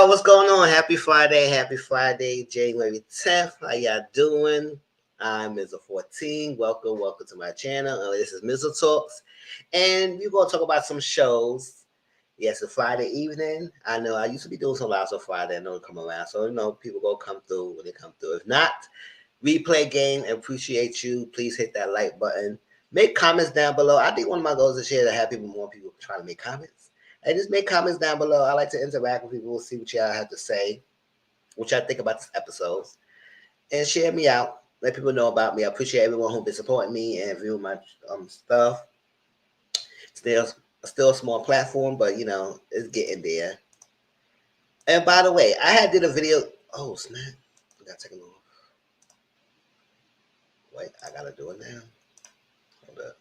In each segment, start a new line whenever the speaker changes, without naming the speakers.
Yo, what's going on? Happy Friday, January 10th. How y'all doing? I'm S18. Welcome to my channel. This is Mizzle Talks. And we're going to talk about some shows. Yes, it's Friday evening. I know I used to be doing some lives on Friday. I know it come around. So, people going to come through when they come through. If not, replay game. Appreciate you. Please hit that like button. Make comments down below. I think one of my goals this year is to have more people trying to make comments. And just make comments down below. I like to interact with people, see what y'all have to say, what y'all think about this episodes, and share me out. Let people know about me. I appreciate everyone who's been supporting me and viewing my stuff. Still a small platform, but it's getting there. And by the way, I did a video. Oh snap! I gotta take a look. Wait, I gotta do it now. Hold up.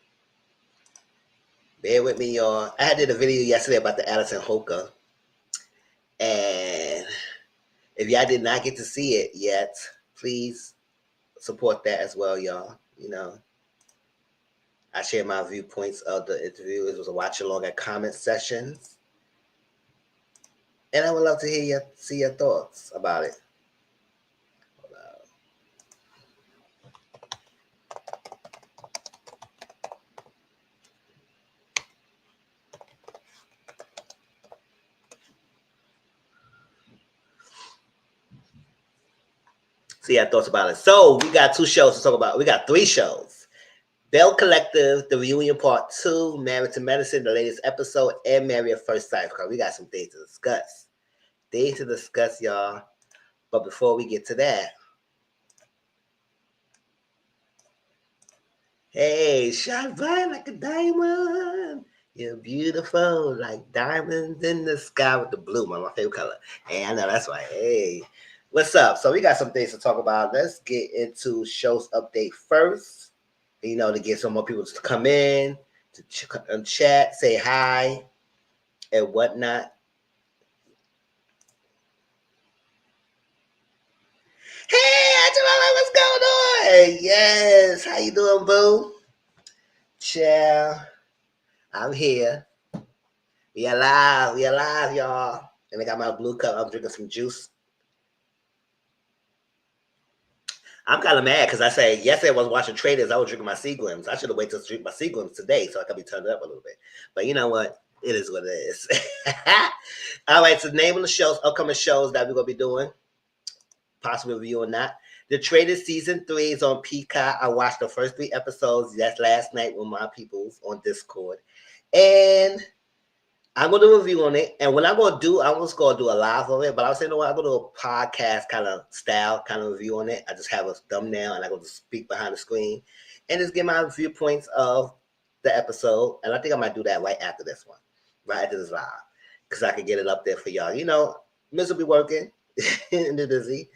Bear with me, y'all. I did a video yesterday about the Addison Hoka. And if y'all did not get to see it yet, please support that as well, y'all. I share my viewpoints of the interview. It was a watch along at comment sessions. And I would love to see your thoughts about it. See your thoughts about it. So we got 2 shows to talk about. We got 3 shows. Belle Collective, the reunion part 2, Married to Medicine, the latest episode, and Married at First Sight. Because we got some things to discuss. Y'all. But before we get to that, hey, shine bright like a diamond. You're beautiful like diamonds in the sky with the blue, my favorite color. Hey, I know that's right. Hey, what's up? So we got some things to talk about. Let's get into show's update first. To get some more people to come in, to chat, say hi, and whatnot. Hey, Angela, what's going on? Yes, how you doing, boo? Ciao. I'm here. We alive, y'all. And I got my blue cup. I'm drinking some juice. I'm kind of mad because I said yesterday I was watching Traders. I was drinking my Seagrams. I should have waited to drink my Seagrams today so I could be turned up a little bit. But you know what? It is what it is. All right, so name of the shows, upcoming shows that we're going to be doing. Possible review or not. The Traders Season 3 is on Peacock. I watched the first 3 episodes. That's last night with my peoples on Discord. And I'm going to do a review on it. And what I'm going to do, I was going to do a live of it. But I was saying, I'm going to do a podcast kind of style kind of review on it. I just have a thumbnail and I'm going to speak behind the screen. And just give my viewpoints of the episode. And I think I might do that right after this one. Right after this live. Because I can get it up there for y'all. Miz will be working. And they're busy.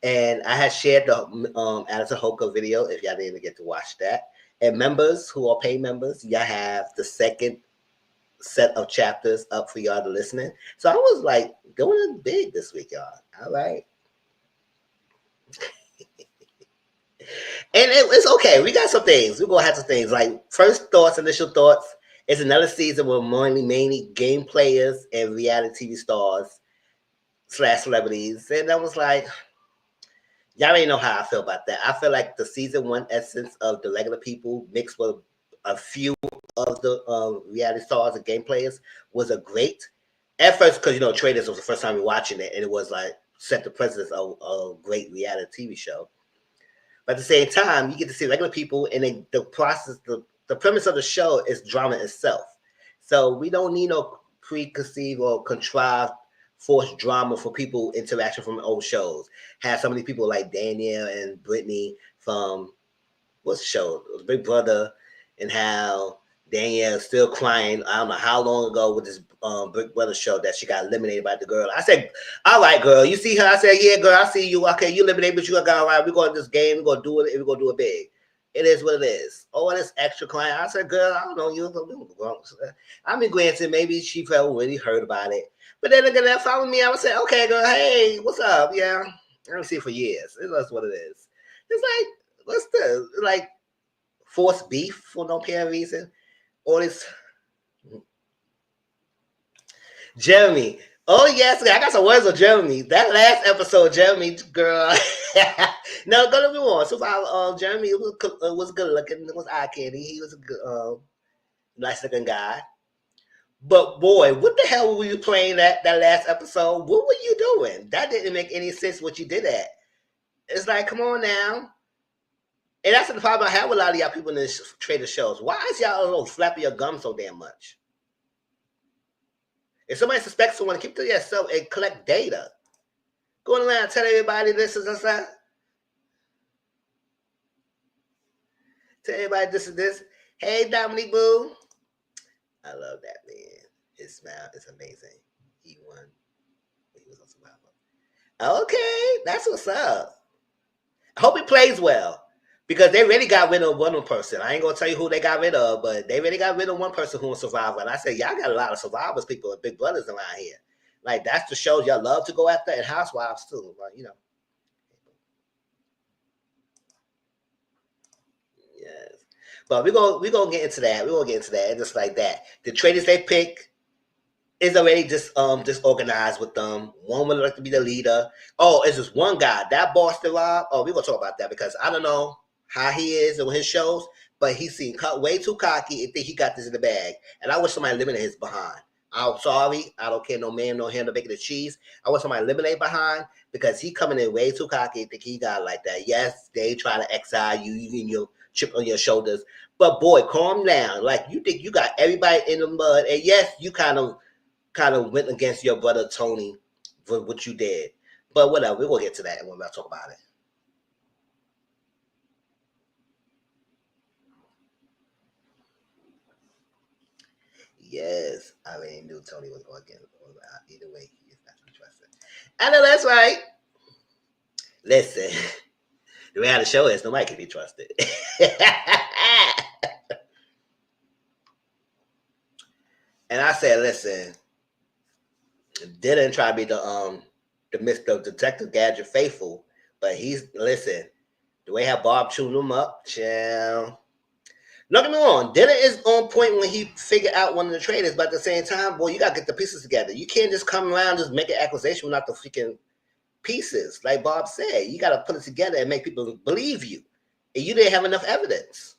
And I had shared the Addison Hoka video if y'all didn't get to watch that. And members who are paid members, y'all have the second set of chapters up for y'all to listen in. So I was like going big this week, y'all. All right. And it's okay. We got some things. We're going to have some things. Like first thoughts, initial thoughts. It's another season with mainly game players and reality TV stars / celebrities. And I was like, y'all already know how I feel about that. I feel like the season 1 essence of the regular people mixed with a few of the reality stars and game players was a great. At first, because, Traders was the first time we were watching it, and it was like set the precedence of a great reality TV show. But at the same time, you get to see regular people, and then the process, the premise of the show is drama itself. So we don't need no preconceived or contrived forced drama for people interaction from old shows. Have so many people like Danielle and Brittany from what's the show? It was Big Brother, and how Danielle still crying. I don't know how long ago with this Big Brother show that she got eliminated by the girl. I said, all right, girl, you see her? I said, yeah, girl, I see you. Okay, you eliminated, but you got all right. We're going to this game. We're going to do it. We're going to do it big. It is what it is. Oh, and it's extra crying. I said, girl, I don't know. I mean, granted, maybe she felt really hurt about it. But then again, that follow me, I would say, okay, girl, hey, what's up? Yeah, I don't see it for years. That's what it is. It's like, what's this? Like, forced beef for no apparent reason. All this. Jeremy, Oh yes, I got some words with Jeremy. That last episode, Jeremy girl. No, go to me on. So Jeremy was good looking. It was eye candy. He was a good, nice looking guy. But boy, what the hell were you playing that last episode? What were you doing? That didn't make any sense. What you did at? It's like, come on now. And that's the problem I have with a lot of y'all people in this trader shows. Why is y'all flapping your gums so damn much? If somebody suspects someone, keep to yourself and collect data. Going around and tell everybody this is that. Tell everybody this is this. Hey, Dominique Boo. I love that man. His smile is amazing. He won. He was on Survivor. Okay, that's what's up. I hope he plays well. Because they really got rid of one person. I ain't gonna tell you who they got rid of, but they really got rid of one person who was Survivor. And I said, y'all got a lot of Survivors people and Big Brothers around here. Like that's the shows y'all love to go after, and Housewives too. But yes. But we gonna get into that. We're gonna get into that. And just like that. The traders they pick is already just disorganized with them. One would like to be the leader. Oh, it's just one guy. That Boston Rob. Oh, we're gonna talk about that because I don't know how he is and his shows, but he seemed way too cocky and think he got this in the bag. And I wish somebody eliminate his behind. I'm sorry, I don't care no man, no hand, no bacon, the cheese. I want somebody eliminate behind because he coming in way too cocky and think he got like that. Yes, they try to exile you, and your chip on your shoulders. But boy, calm down. Like you think you got everybody in the mud, and yes, you kind of went against your brother Tony for what you did. But whatever, we're gonna get to that when we talk about it. Yes, I already knew Tony was going to get it. Either way, he is not to be trusted. I know that's right. Listen, the way how the show is, nobody can be trusted. And I said, listen, didn't try to be the Mr. Detective Gadget faithful, but he's listen, the way how Bob chewed him up, chill. Don't get me wrong, Dylan is on point when he figured out one of the traders, but at the same time, boy, you gotta get the pieces together. You can't just come around and just make an accusation without the freaking pieces. Like Bob said, you gotta put it together and make people believe you. And you didn't have enough evidence.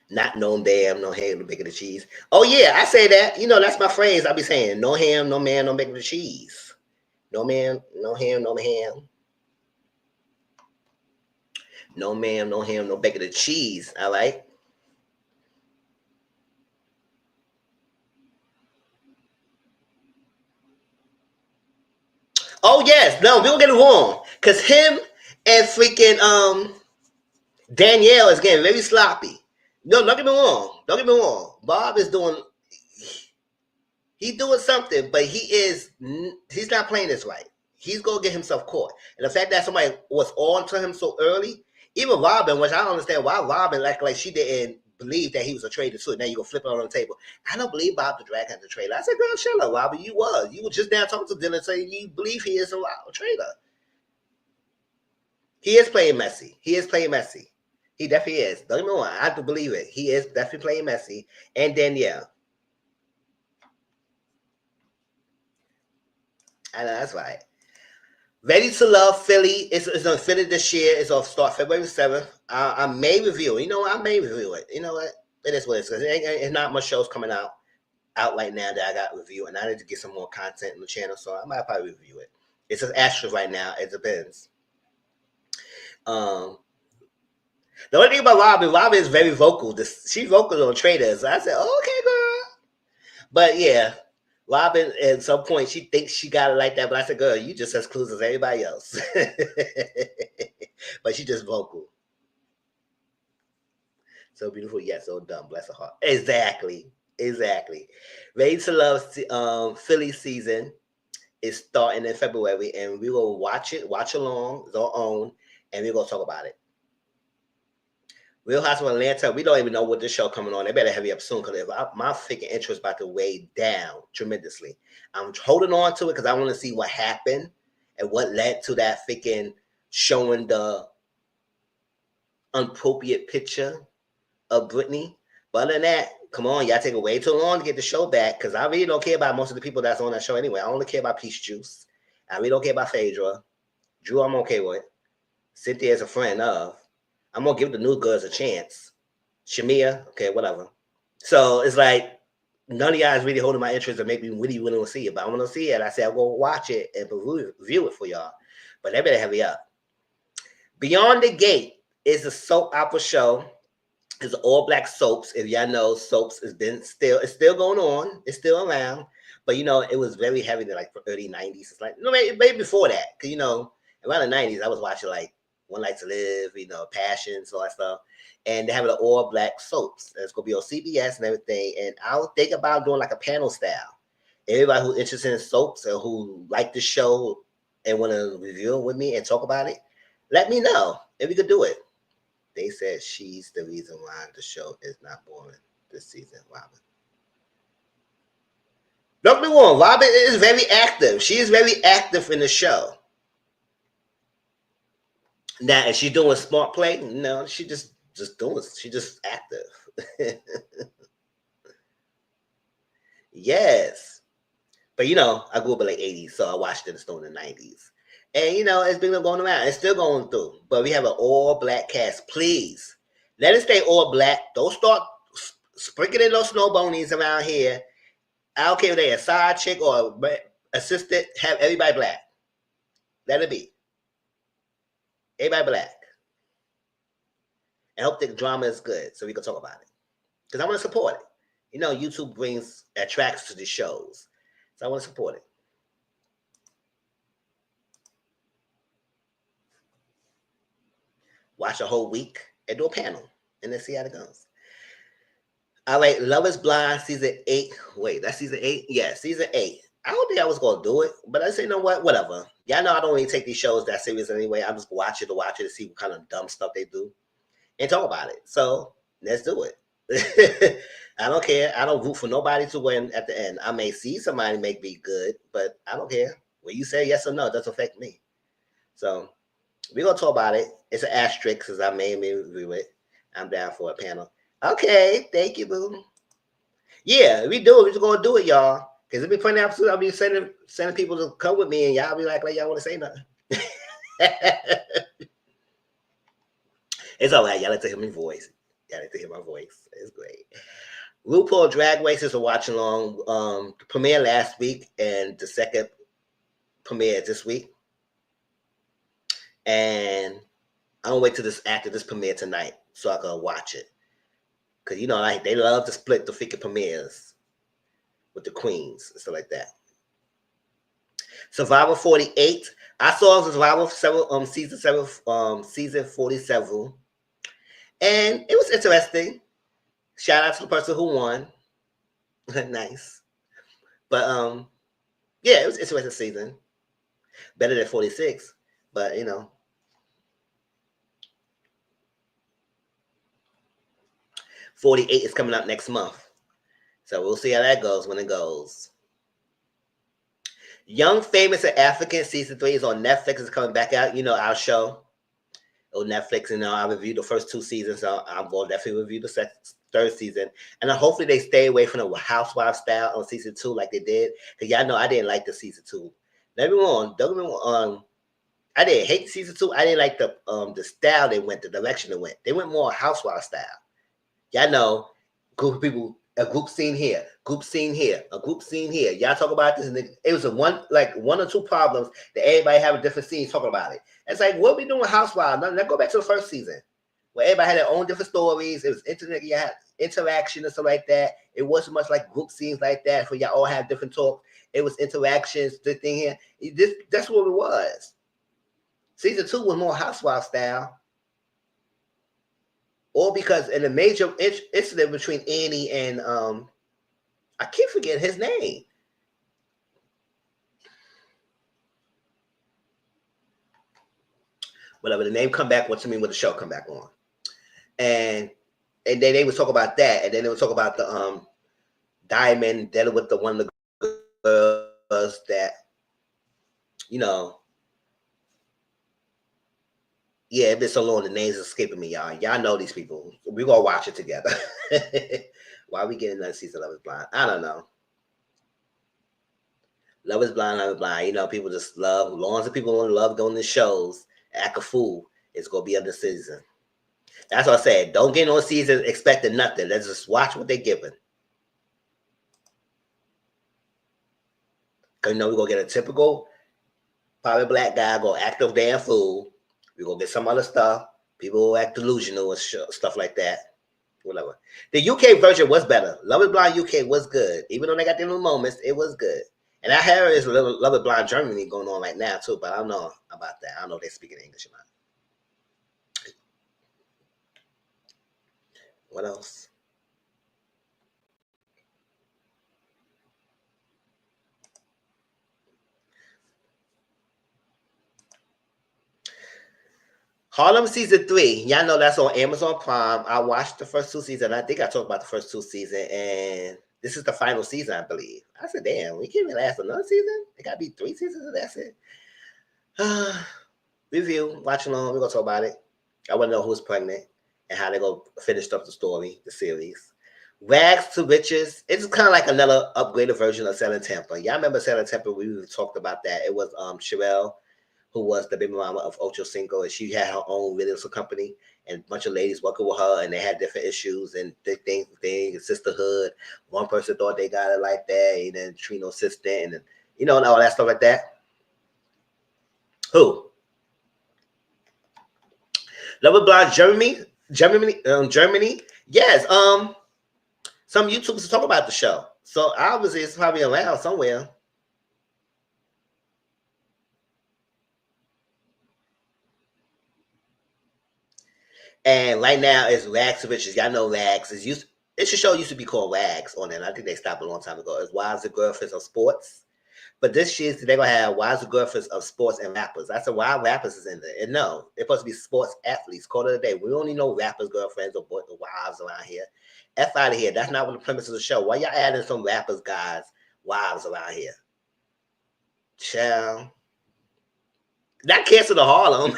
Not no damn, no ham, no bacon and cheese. Oh yeah, I say that. You know, that's my phrase. I be saying, no ham, no man, no bacon and cheese. No man, no ham, no ham. No man, no ham, no bacon and cheese. I like. Oh yes, no, we don't get it wrong. Cause him and freaking Danielle is getting very sloppy. No, don't get me wrong. Don't get me wrong. Bob is doing he's doing something, but he's not playing this right. He's gonna get himself caught. And the fact that somebody was on to him so early, even Robin, which I don't understand why Robin like she didn't believe that he was a traitor too. Now you gonna flip it on the table. I don't believe Bob the Drag had a traitor. I said, girl, shut up, Robin. You was. You were just now talking to Dylan saying you believe he is a traitor. He is playing messy. He is playing messy. He definitely is. Don't get me wrong. I have to believe it. He is definitely playing messy. And Danielle. I know that's right. Ready to Love Philly is on Philly this year. It's on start February 7th. I may review it. You know what? I may review it. You know what? It is what it is. It's not much shows coming out right now that I got to review, and I need to get some more content on the channel, so I might probably review it. It's just asterisk right now. It depends. Um, the only thing about Robin is very vocal. She's vocal on traders. I said, oh, okay, girl. But yeah, Robin at some point she thinks she got it like that, but I said, girl, you just as clues as everybody else. But she just vocal. So beautiful, yet so dumb. Bless her heart. Exactly. Exactly. Ready to Love Philly season is starting in February, and we will watch it, watch along, it's our own, and we're gonna talk about it. Real Housewives of Atlanta. We don't even know what this show coming on. They better hurry up soon because my freaking interest is about to weigh down tremendously. I'm holding on to it because I want to see what happened and what led to that freaking showing the inappropriate picture of Brittany. But other than that, come on, y'all take way too long to get the show back because I really don't care about most of the people that's on that show anyway. I only care about Peach Juice. I really don't care about Phaedra. Drew, I'm okay with. Cynthia is a friend of. I'm gonna give the new girls a chance. Shamia, okay, whatever. So it's like none of y'all is really holding my interest and make me really willing to see it. But I want to see it. I said I'll go watch it and review it for y'all. But they better hurry up. Beyond the Gate is a soap opera show. It's all black soaps. If y'all know, soaps it's still going on. It's still around. But it was very heavy in like early 90s. It's like maybe before that. Cause around the 90s, I was watching like One Life to Live, Passions, all that stuff. And they have the all black soaps. And it's gonna be on CBS and everything. And I'll think about doing like a panel style. Everybody who's interested in soaps or who like the show and want to review it with me and talk about it, let me know if we could do it. They said she's the reason why the show is not boring this season, Robin. Don't be wrong, Robin is very active. She is very active in the show. Now, is she doing smart play? No, she just doing. She just active. Yes, but I grew up in the '80s, so I watched it still in the '90s, and it's been going around. It's still going through, but we have an all black cast. Please let it stay all black. Don't start sprinkling those snow bonies around here. I don't care if they're a side chick or assistant. Have everybody black. Let it be. Everybody black. I hope the drama is good so we can talk about it. Because I want to support it. YouTube brings attracts to the shows. So I want to support it. Watch a whole week and do a panel. And then see how it goes. All right, Love is Blind, season 8. Wait, that's season 8? Yeah, season 8. I don't think I was going to do it, but I say, what? Whatever. Y'all know I don't really take these shows that serious anyway. I just watch it to see what kind of dumb stuff they do and talk about it. So let's do it. I don't care. I don't root for nobody to win at the end. I may see somebody make me good, but I don't care. When you say yes or no, it doesn't affect me. So we're going to talk about it. It's an asterisk because I may review it. I'm down for a panel. Okay, thank you, boo. Yeah, we do it. We're just going to do it, y'all. Because it'll be plenty of episodes. I'll be sending people to come with me, and y'all be like y'all want to say nothing. It's all right. Y'all like to hear my voice. Y'all like to hear my voice. It's great. RuPaul Drag Race is a watch along. The premiere last week, and the second premiere this week. And I'm gonna wait till after this premiere tonight so I can watch it. Cause like they love to split the freaking premieres with the queens and stuff like that. Survivor 48. I saw Survivor season 47. And it was interesting. Shout out to the person who won. Nice. But yeah, it was an interesting season. Better than 46. But 48 is coming out next month. So we'll see how that goes when it goes. Young, Famous, and African season 3 is on Netflix. It's coming back out. Our show on Netflix. I reviewed the first 2 seasons. So I'm going to definitely review the third season. And hopefully they stay away from the housewife style on season 2 like they did. Because y'all know I didn't like the season 2. Don't get me wrong. I didn't hate season 2. I didn't like the style they went, the direction they went. They went more housewife style. Y'all know, group of people, a group scene here, group scene here, a group scene here. Y'all talk about this, and it was one or two problems that everybody having different scenes talking about it. It's like, what we doing with Housewives? Let's go back to the first season, where everybody had their own different stories. It was internet, you had interaction and stuff like that. It wasn't much like group scenes like that, where y'all all have different talk. It was interactions, the thing here. That's what it was. Season 2 was more Housewife style. Or because in a major incident between Annie and I keep forgetting his name. Whatever the name come back, what you mean when the show come back on. and then they would talk about that, and then they would talk about the Diamond dealing with the one of the girls that, you know, yeah, it's been so long, the names escaping me, y'all. Y'all know these people. We're gonna watch it together. Why are we getting another season of Love Is Blind? I don't know. Love is blind, love is blind. You know, people just love. As long as the people want to love going to shows, act a fool, it's gonna be another season. That's what I said. Don't get no season expecting nothing. Let's just watch what they're giving. Cause you know we're gonna get a typical probably black guy go act a damn fool. We're gonna get some other stuff. People will act delusional and stuff like that. Whatever. The UK version was better. Love Is Blind UK was good. Even though they got their little moments, it was good. And I hear is Love Is Blind Germany going on right now too, but I don't know about that. I don't know if they're speaking English or not. What else? Harlem season 3. Y'all know that's on Amazon Prime. I watched the first two seasons. I think I talked about the first two seasons, and this is the final season, I believe. I said, damn, we can't even last another season? It gotta be 3 seasons, and that's it. Review, watch along, we're gonna talk about it. I wanna know who's pregnant and how they gonna finish up the story, the series. Rags to Riches. It's kind of like another upgraded version of Selling Temper. Y'all remember Selling Temper? We talked about that. It was Sherelle, who was the baby mama of Ocho Cinco, and she had her own video company and a bunch of ladies working with her, and they had different issues and things, sisterhood. One person thought they got it like that, and then Trino assistant, and you know, and all that stuff like that. Who? Love Is Blind Germany. Yes. Some YouTubers talk about the show, so obviously it's probably around somewhere. And right now it's Rags to Riches. Y'all know Rags is used. It's a show used to be called Rags on it. I think they stopped a long time ago. It's Wives and Girlfriends of Sports. But this year they're gonna have Wives and Girlfriends of Sports and Rappers. I said, why rappers is in there? And no, they're supposed to be sports athletes. Call it a day. We only know rappers, girlfriends, or wives around here. F out of here. That's not what the premise of the show. Why y'all adding some rappers, guys, wives around here? Child. Not Cancer to Harlem.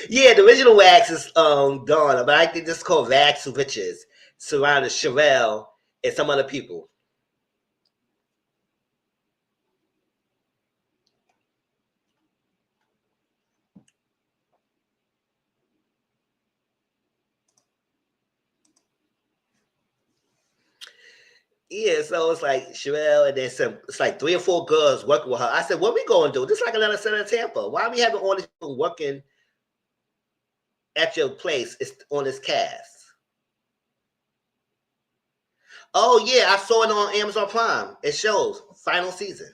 Yeah, the original Wax is gone, but I think this is called Rags to Riches, surrounding Sherelle and some other people. Yeah, so it's like Sherelle and then some. It's like 3 or 4 girls working with her. I said, "What we going to do? This is like another set of Tampa. Why are we having all these people working at your place? It's on this cast." Oh yeah, I saw it on Amazon Prime. It shows final season.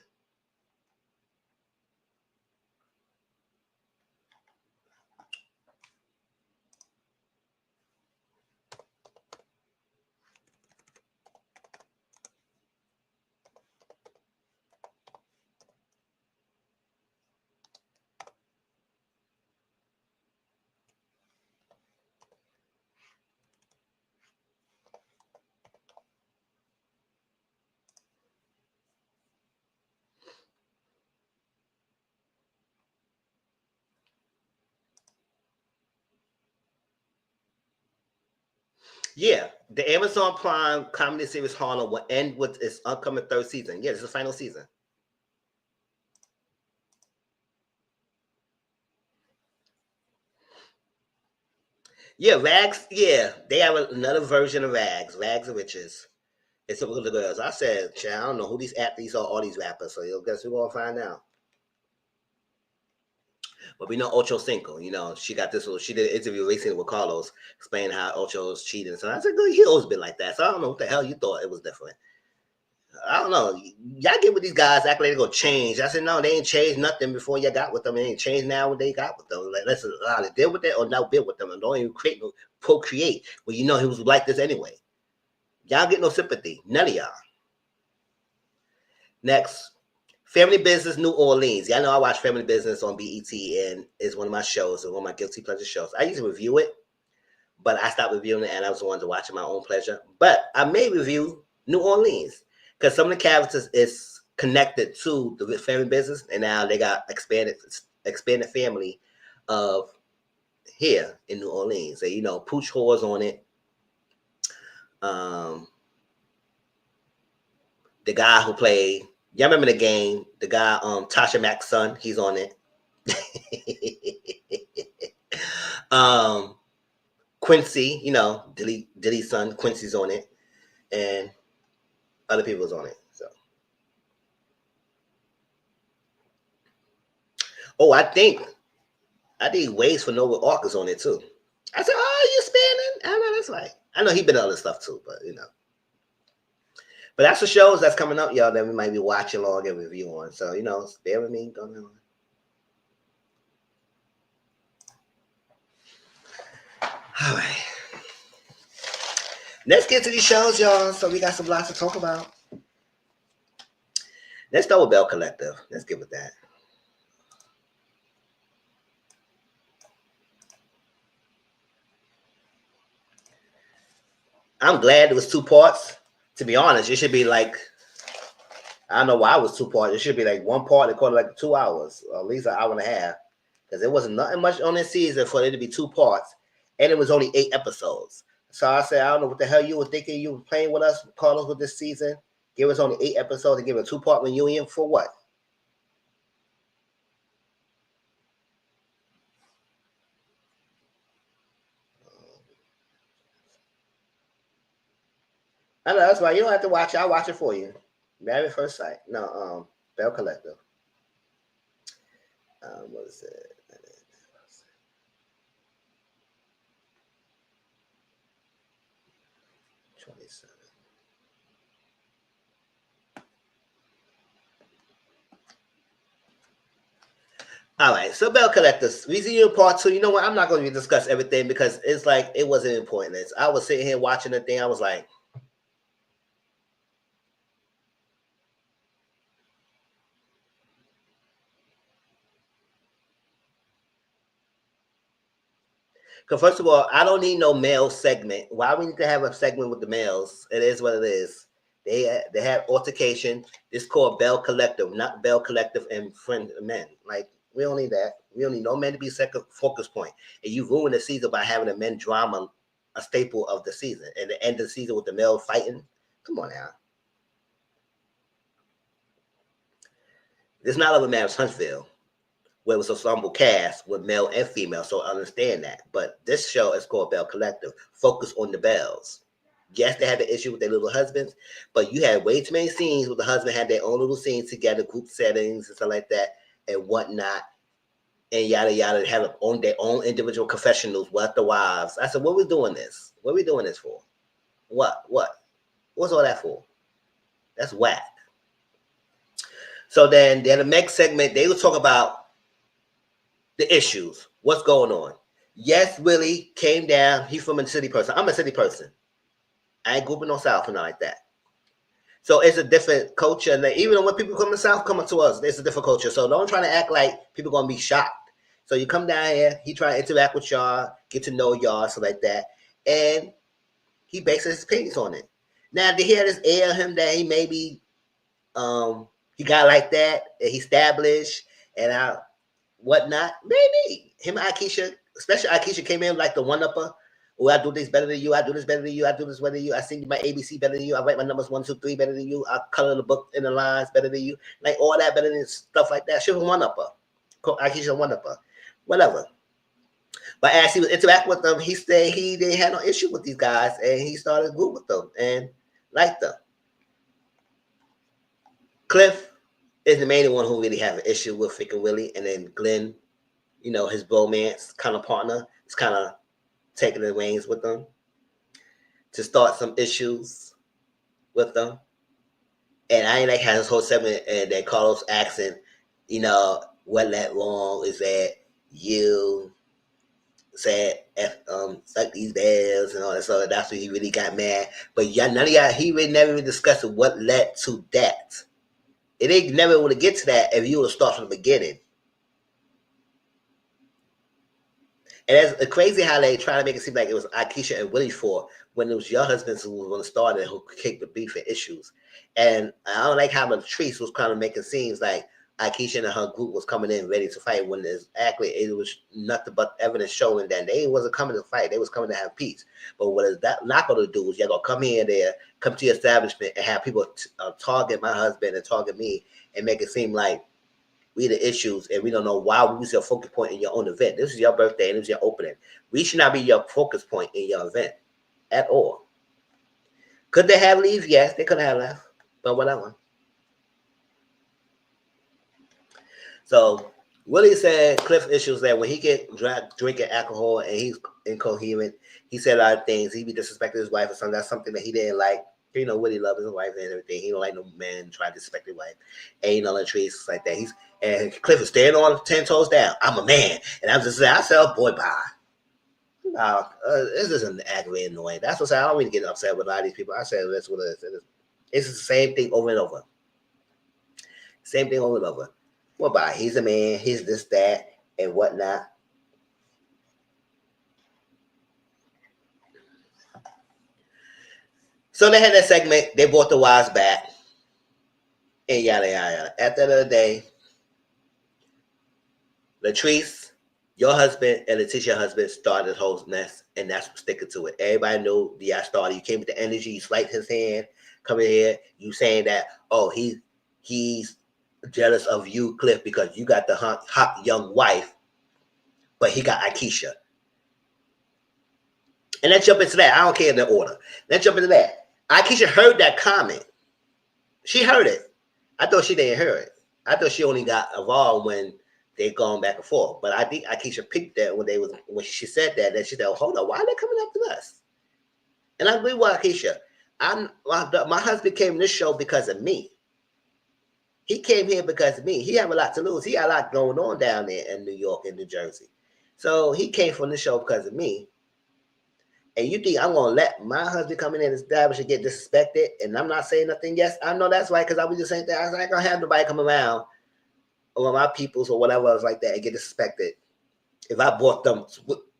Yeah, the Amazon Prime comedy series Harlem will end with its upcoming 3rd season. Yeah, this is the final season. Yeah, Rags. Yeah, they have another version of Rags. Rags of Riches. It's some little girls. I said, I don't know who these athletes are, all these rappers. So you guess we're gonna find out. But we know Ocho Cinco. You know, she got this. She did an interview recently with Carlos, explaining how Ocho's cheating. So I said, "Good, he always been like that." So I don't know what the hell you thought it was different. I don't know. Y'all get with these guys acting like they gonna change. I said, no, they ain't changed nothing before you got with them. They ain't changed now what they got with them. Like, let's either deal with it or not deal with them, and don't even create no procreate. Well, you know he was like this anyway. Y'all get no sympathy. None of y'all. Next, Family Business New Orleans. Y'all know I watch Family Business on BET, and it's one of my shows and one of my guilty pleasure shows. I used to review it, but I stopped reviewing it and I was the one to watch it my own pleasure. But I may review New Orleans because some of the characters is connected to the Family Business, and now they got expanded family of here in New Orleans. So, you know, Pooch Whore's on it. The guy who played, y'all remember the game? The guy, Tasha Mack's son, he's on it. Quincy, you know, Diddy's son, Quincy's on it, and other people's on it. So, oh, I think Ways for Nowhere Arc is on it too. I said, "Oh, you Spanning?" I know that's right. I know he been in other stuff too, but you know. But that's the shows that's coming up, y'all, that we might be watching along and review on. So, you know, bear with me. Going on. All right. Let's get to these shows, y'all. So we got some lots to talk about. Let's start with Belle Collective. Let's get with that. I'm glad it was 2 parts. To be honest, it should be like, I don't know why it was 2 parts. It should be like 1 part. They called it like 2 hours, or at least an hour and a half, because there wasn't nothing much on this season for it to be 2 parts, and it was only 8 episodes. So I said, I don't know what the hell you were thinking. You were playing with us, Carlos, with this season. Give us only 8 episodes and give a 2-part reunion for what? I know that's why you don't have to watch it. I'll watch it for you. Married at First Sight. No, Belle Collective. What is it? 27. All right, so Belle Collectors, resume part 2. You know what? I'm not going to discuss everything because it's like it wasn't important. I was sitting here watching the thing. I was like, because first of all, I don't need no male segment. Why we need to have a segment with the males? It is what it is. They have altercation. It's called Belle Collective, not Belle Collective and Friend Men. Like we don't need that. We don't need no men to be second focus point. And you ruin the season by having a men drama, a staple of the season, and the end of the season with the male fighting. Come on now. It's not like a Mavs Huntsville, where it was a ensemble cast with male and female, so I understand that. But this show is called Belle Collective. Focus on the Bells. Yes, they had the issue with their little husbands, but you had way too many scenes where the husband had their own little scenes together, group settings and stuff like that, and whatnot, and yada yada. They had on their own individual confessionals with the wives. I said, "What we doing this? What we doing this for? What? What's all that for? That's whack." So then the next segment, they would talk about the issues. What's going on? Yes, Willie came down. He's from a city person. I'm a city person. I ain't grouping no South or nothing like that. So it's a different culture. And even when people come to South, coming to us, it's a different culture. So don't try to act like people going to be shocked. So you come down here, he try to interact with y'all, get to know y'all, so like that. And he bases his opinions on it. Now, to hear this air him that he maybe he got like that, and he established, and whatnot. Maybe him and Akeisha, especially Akeisha came in like the one upper. Oh, I do this better than you. I do this better than you. I do this better than you. I sing my ABC better than you. I write my numbers 1, 2, 3 better than you. I color the book in the lines better than you. Like all that better than stuff like that. She was one upper. Akeisha one upper. Whatever. But as he was interacting with them, he said he didn't have no issue with these guys, and he started group with them and liked them. Cliff is the main one who really have an issue with Fick and Willie, and then Glenn, you know, his bromance kind of partner is kind of taking the reins with them to start some issues with them. And I ain't like how his whole segment and then Carlos asking, you know, what that wrong is that you said suck these bells and all that. So that's when he really got mad. But yeah, none of y'all, he really never even discussed what led to that. It ain't never would get to that if you would start from the beginning. And it's crazy how they try to make it seem like it was Akeisha and Willie's fault when it was your husbands who was going to start it, who kicked the beef and issues. And I don't like how Latrice was kind of making scenes like Akeisha and her group was coming in ready to fight when exactly it was nothing but evidence showing that they wasn't coming to fight. They was coming to have peace. But what is that not going to do is you're going to come here and there, come to your establishment and have people target my husband and target me and make it seem like we the issues and we don't know why we was your focus point in your own event. This is your birthday and this is your opening. We should not be your focus point in your event at all. Could they have leave? Yes, they could have left, but whatever. So Willie said Cliff issues that when he get drinking alcohol and he's incoherent, he said a lot of things. He be disrespecting his wife or something. That's something that he didn't like. You know, Willie loves his wife and everything. He don't like no man try to disrespect his wife. Ain't no trees like that. And Cliff is staying on 10 toes down. I'm a man. And I'm just saying, I said, oh boy, bye. No, this isn't aggravating annoying. That's what I don't really get upset with a lot of these people. I said, that's what it is. It's the same thing over and over. Same thing over and over. Well, bye. He's a man. He's this, that, and whatnot. So they had that segment. They brought the wives back. And yada, yada. At the end of the day, Latrice, your husband, and Letitia's husband started the whole mess, and that's what's sticking to it. Everybody knew the I started. You came with the energy. You swiped his hand. Coming here, you saying that, oh, he's jealous of you, Cliff, because you got the hot young wife, but he got Akeisha. And let's jump into that. I don't care in the order. Let's jump into that. Akeisha heard that comment. She heard it. I thought she didn't hear it. I thought she only got involved when they gone back and forth. But I think Akeisha picked that when she said that she said, oh, hold on, why are they coming after us? And I agree with Akeisha. My husband came to this show because of me. He came here because of me. He have a lot to lose. He got a lot going on down there in New York and New Jersey. So he came from the show because of me. And you think I'm going to let my husband come in and establish and get disrespected and I'm not saying nothing? Yes, I know that's right because I was just saying that. I was not going to have nobody come around or my peoples or whatever else like that and get disrespected if I brought them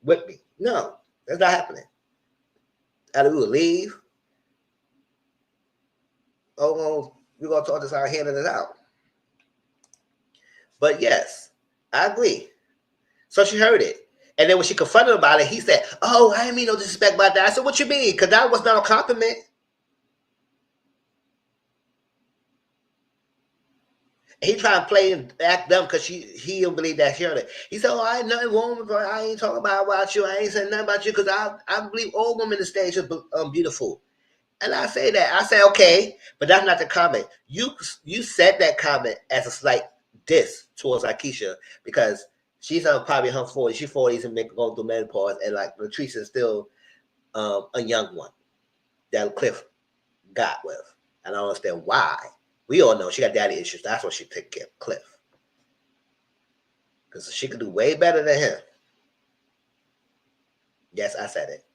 with me. No, that's not happening. Either we will leave or we're going to talk this out, handling it out. But yes, I agree. So she heard it. And then when she confronted him about it, he said, oh, I didn't mean no disrespect about that. I said, what you mean? Because that was not a compliment. And he tried to play and act dumb because he don't believe that she heard it. He said, oh, I ain't nothing wrong with her. I ain't talking about you. I ain't saying nothing about you because I believe all women in the stage are beautiful. And I say that. I say, okay, but that's not the comment. You said that comment as a slight diss towards Akeisha because she's probably in her 40s. She's 40s and going through menopause. And like Latrice is still a young one that Cliff got with. And I don't understand why. We all know she got daddy issues. That's why she picked Cliff. Because she could do way better than him. Yes, I said it.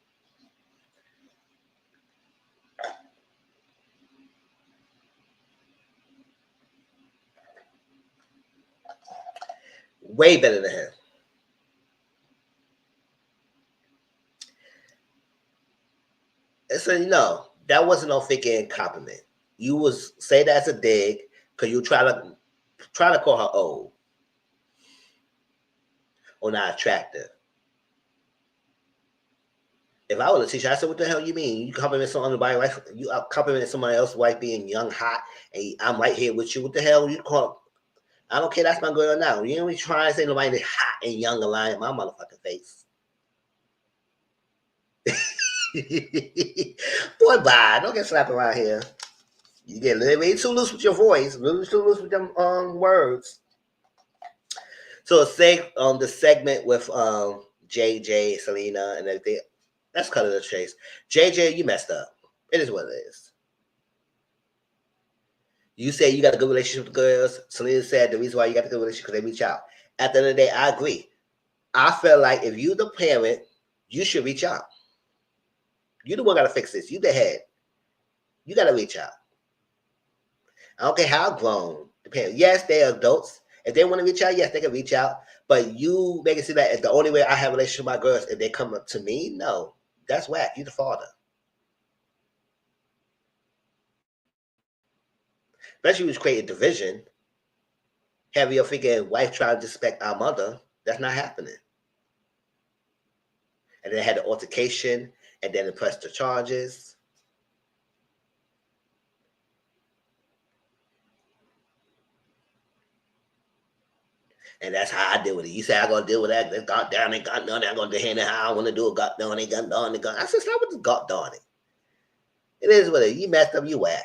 Way better than him. And so, that wasn't no freaking compliment. You was say that's a dig because you try to call her old or not attractive. If I was a teacher, I said, what the hell you mean? You compliment somebody's wife, you compliment somebody else's wife being young, hot, and I'm right here with you. What the hell you call? I don't care. That's my girl now. You ain't trying to say nobody that's hot and young and lying in my motherfucking face. Boy, bye. Don't get slapped around here. You get a little way too loose with your voice, a little too loose with them words. So the segment with JJ, Selena, and everything. Let's cut it a chase. JJ, you messed up. It is what it is. You say you got a good relationship with girls. Selena said the reason why you got a good relationship because they reach out. At the end of the day, I agree. I feel like if you the parent, you should reach out. You the one got to fix this. You the head. You got to reach out. I don't care how grown Depends. Yes, they're adults. If they want to reach out, yes, they can reach out. But you make it seem that the only way I have a relationship with my girls if they come up to me, no, that's whack. You the father. Especially was creating division. Have your freaking wife try to disrespect our mother. That's not happening. And then they had the altercation, and then they pressed the charges. And that's how I deal with it. You say I'm gonna deal with that. They got down, they got done. I'm gonna hand it how I want to do it. Got down, they got done, they got. I said, stop with the got done it. It is what it is. You messed up, you whack.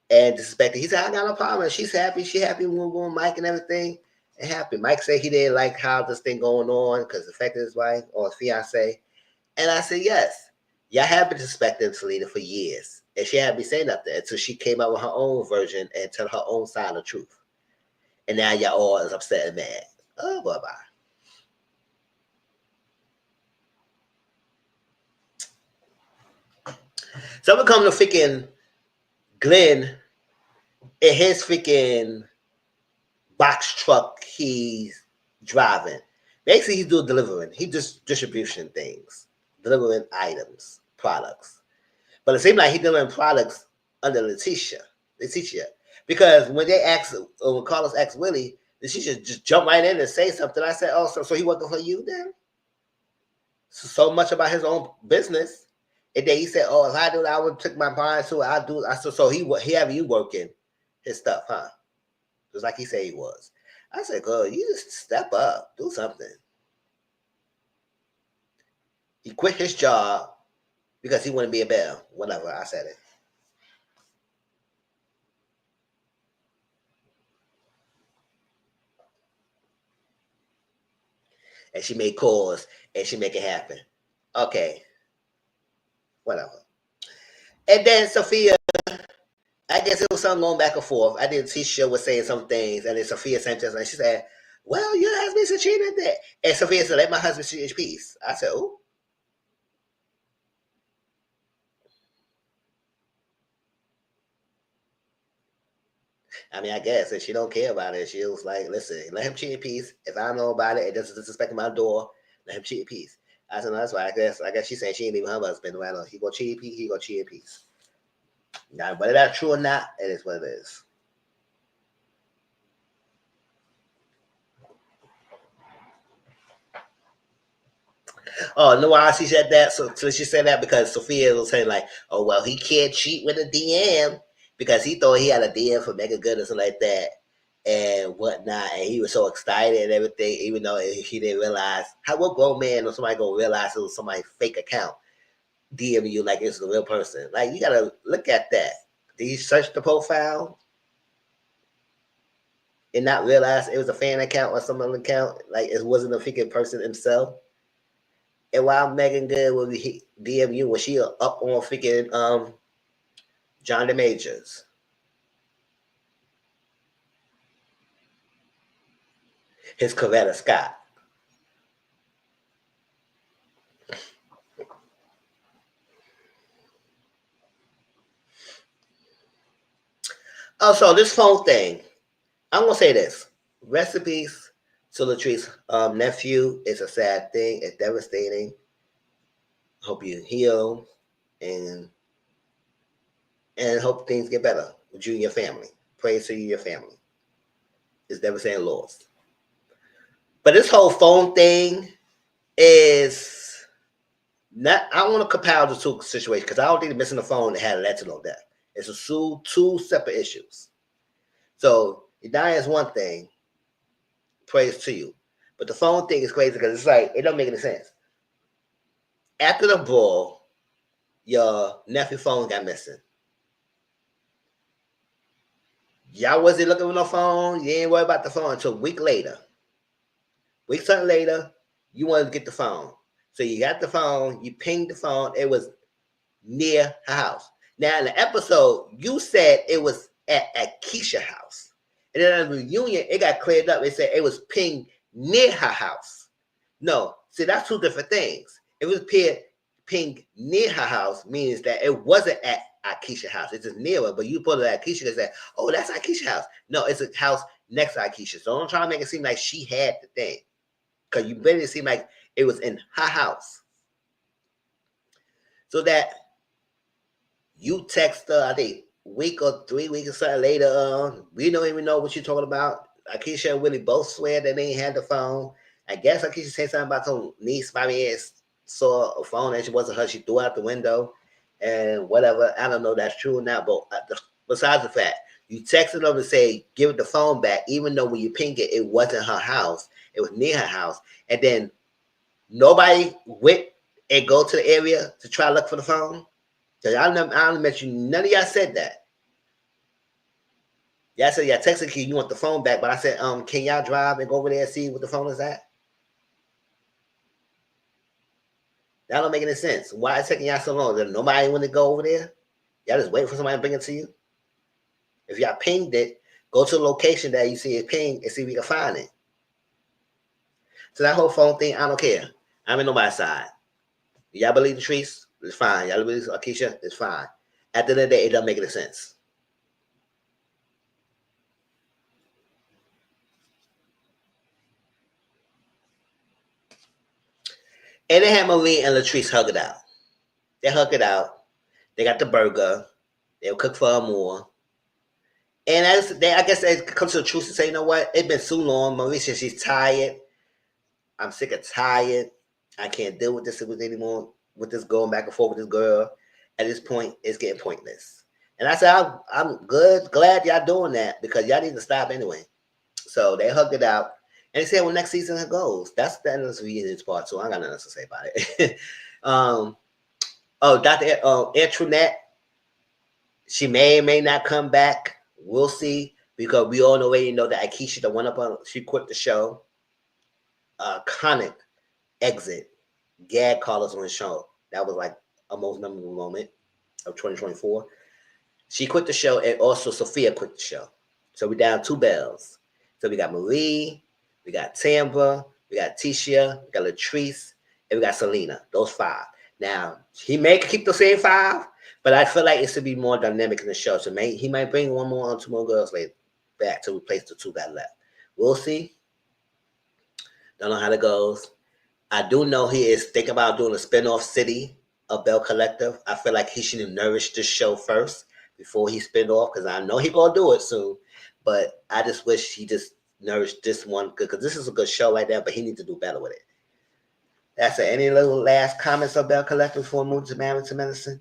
And disrespected. He said, I got no problem. She's happy. She happy with Mike and everything. And happy. Mike said he didn't like how this thing going on because it affected his wife or his fiance. And I said, yes. Y'all have been disrespecting Selena for years. And she had me say nothing until she came out with her own version and tell her own side of the truth. And now y'all all is upset and mad. Oh, bye-bye. Someone come to freaking Glenn in his freaking box truck he's driving. Basically, he's doing delivering. He just distribution things, delivering items, products. But it seemed like he delivering products under Letitia. Because when they asked, when Carlos asked Willie, Letitia just jumped right in and say something. I said, "Oh, so he working for you then? So much about his own business." And then he said, "Oh, if I do that, I would take my bond to it. I do." I said, "So he have you working his stuff, huh?" Just like he said he was. I said, "Girl, you just step up, do something." He quit his job because he wanted to be a Belle. Whatever, I said it. And she made calls and she make it happen. Okay, whatever. And then Sophia, I guess it was something going back and forth. I did Tisha was saying some things, and then Sophia sent us, and she said, "Well, your husband's a cheater." That, and Sophia said, "Let my husband see his peace." I said, "Oh." I mean, I guess if she don't care about it, she was like, "Listen, let him cheat in peace. If I know about it, it doesn't disrespect my door. Let him cheat in peace." I said, "No, that's why." I guess she's saying she ain't leaving her husband. Well, he gonna cheat in peace. He gonna cheat in peace. Now, whether that's true or not, it is what it is. Oh, no, why she said that? So she said that because Sophia was saying like, "Oh well, he can't cheat with a DM because he thought he had a DM for Mega Good or something like that and whatnot, and he was so excited and everything, even though he didn't realize how what grown man or somebody gonna realize it was somebody's fake account DM you like it's the real person. Like you gotta look at that. Did he search the profile and not realize it was a fan account or some other account? Like it wasn't a freaking person himself. And while Megan Good will be DM you when she up on freaking John the Majors, his Coretta Scott. Oh, so this phone thing, I'm gonna say this: recipes to Latrice's nephew is a sad thing. It's devastating. Hope you heal and hope things get better with you and your family. Praise to you and your family. It's devastating loss. But this whole phone thing is not. I don't want to compare the two situations because I don't think missing the phone had led to no death. It's a two separate issues. So you die is one thing. Praise to you. But the phone thing is crazy because it's like it don't make any sense. After the brawl, your nephew phone got missing. Y'all wasn't looking for no phone. You ain't worry about the phone until a week later. Week something later, you wanted to get the phone. So you got the phone, you pinged the phone, it was near her house. Now in the episode, you said it was at Keisha's house. And then in the reunion, it got cleared up. It said it was pinged near her house. No, see, that's two different things. It was ping near her house means that it wasn't at Akeisha's house. It's just near her, but you put it at Akeisha and say, oh, that's Akeisha's house. No, it's a house next to Akeisha. So don't try to make it seem like she had the thing. Because you made it seem like it was in her house. So that you text her, I think, week or 3 weeks or something later, we don't even know what you're talking about. Akeisha and Willie both swear that they ain't had the phone. I guess Akeisha said something about some niece, mommy saw a phone and she wasn't her. She threw it out the window and whatever. I don't know if that's true or not, but besides the fact, you texted them to say, give it the phone back, even though when you ping it, it wasn't her house. It was near her house. And then nobody went and go to the area to try to look for the phone. Cause I don't met you. None of y'all said that. Y'all said y'all texted you want the phone back, but I said, can y'all drive and go over there and see what the phone is at? That don't make any sense. Why is it taking y'all so long? Does nobody want to go over there? Y'all just wait for somebody to bring it to you? If y'all pinged it, go to the location that you see it ping and see if you can find it. So that whole phone thing, I don't care. I'm in nobody's side. Y'all believe the trees? It's fine. Y'all believe Akeisha? It's fine. At the end of the day, it doesn't make any sense. And they had Marie and Latrice hug it out. They hug it out. They got the burger. They'll cook for her more. And I guess they come to the truth and say, you know what? It's been so long. Marie says she's tired. I'm sick of tired. I can't deal with this anymore. With this going back and forth with this girl. At this point, it's getting pointless. And I said, I'm good, glad y'all doing that because y'all need to stop anyway. So they hugged it out. And they said, well, next season it goes. That's the end of this reunion part, so I got nothing else to say about it. Dr. Antoinette, she may or may not come back. We'll see. Because we all already know that Akeisha, the one up on, she quit the show. Iconic exit. Gag called us on the show. That was like a most memorable moment of 2024. She quit the show, and also Sophia quit the show. So we're down 2 Bells. So we got Marie, we got Tambra, we got Tisha, we got Latrice, and we got Selena. Those 5. Now, he may keep the same 5, but I feel like it should be more dynamic in the show. So he might bring 1 more or 2 more girls back to replace the 2 that left. We'll see. Don't know how that goes. I do know he is thinking about doing a spinoff city of Belle Collective. I feel like he should nourish this show first before he spin off, because I know he's going to do it soon. But I just wish he just nourished this one, because this is a good show right there, but he needs to do better with it. That's it. Any little last comments of Belle Collective before we move to Married to Medicine?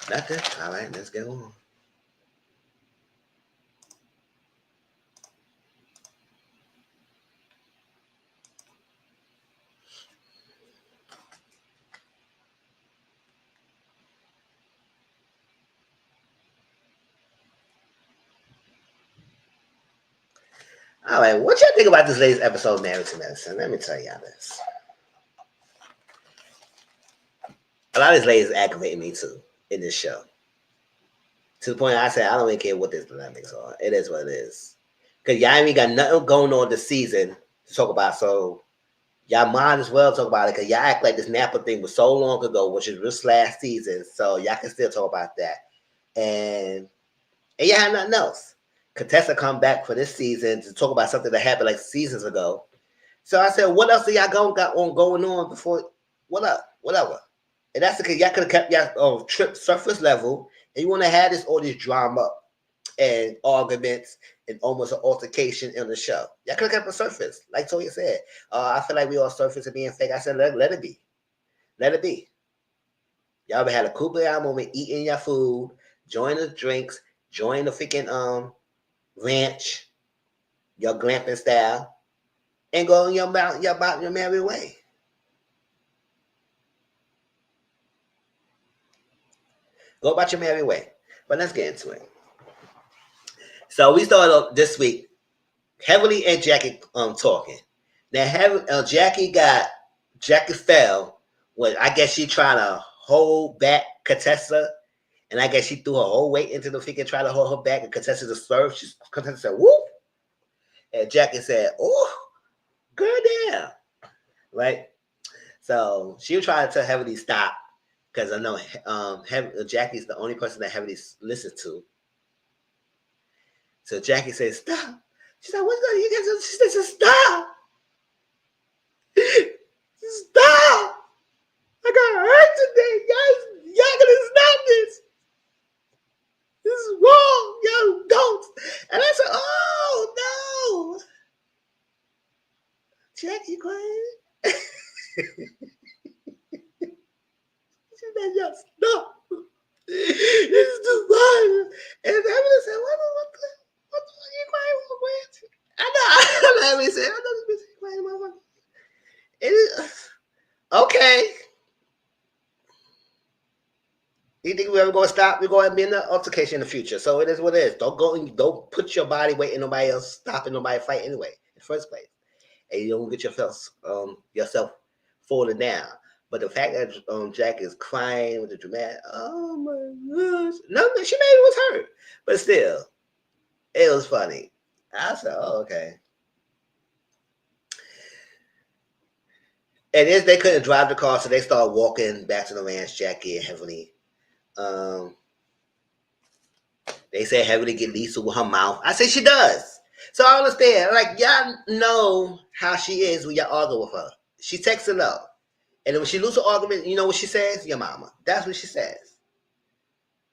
Nothing? All right, let's go on. All right, what y'all think about this latest episode of Married to Medicine? Let me tell y'all this. A lot of these ladies aggravating me too in this show. To the point I said, I don't even care what this dynamics are. It is what it is. Because y'all ain't got nothing going on this season to talk about. So y'all might as well talk about it, because y'all act like this Napa thing was so long ago, which is this last season. So y'all can still talk about that. And y'all have nothing else. Contessa come back for this season to talk about something that happened like seasons ago. So I said, what else do y'all going on before? What up? Whatever. And that's because y'all could have kept y'all trip surface level, and you want to have all this drama and arguments and almost an altercation in the show. Y'all could have kept the surface, like Toya said. I feel like we all surface and being fake. I said, let it be. Let it be. Y'all had a cool moment eating your food, enjoying the drinks, enjoying the freaking ranch, your glamping style, and go on your merry way. Go about your merry way. But let's get into it. So we started this week heavily and Jackie talking. Now Jackie fell when I guess she trying to hold back Contessa, and I guess she threw her whole weight into the freaking trying to hold her back, and Contessa just served. Contessa said, "Whoop," and Jackie said, "Oh." Girl, damn. Right? So she was trying to tell Heavenly stop because I know Jackie's the only person that Heavenly listens to. So Jackie says, stop. She said, what's going on? You guys, she said, stop. Stop. I got hurt today. Y'all gonna stop this. This is wrong. Y'all don't. And I said, oh, no. Jackie crying. She said, y'all stop. This is too violent. And Emily said, what the fuck are you crying for, Grancy? I know. Emily said, I know this bitch crying, motherfucker. It is, okay. You think we're ever going to stop? We're going to be in an altercation in the future. So it is what it is. Don't put your body weight in nobody else stopping nobody fight anyway, in the first place. And you don't get yourself falling down. But the fact that Jack is crying with the dramatic, oh my gosh. No, she maybe was hurt. But still, it was funny. I said, oh, okay. And then they couldn't drive the car, so they started walking back to the ranch, Jackie and Heavenly. They said Heavenly get Lisa with her mouth. I said she does. So I understand. Like, y'all know how she is when y'all argue with her. She takes it up. And then when she loses an argument, you know what she says? Your mama. That's what she says.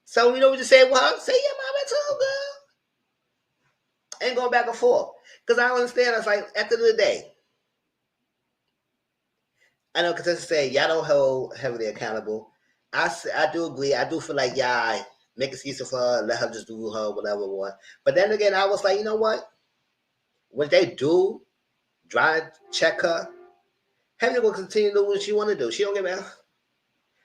So you know what you say with her? Say your mama too, girl. Ain't going back and forth. Because I understand. It's like, at the end of the day, I know contestants say y'all don't hold Heavenly accountable. I do agree. I do feel like y'all make excuses for her, let her just do her whatever one. But then again, I was like, you know what? When they do try to check her, Heavenly will continue to do what she want to do. She don't give a.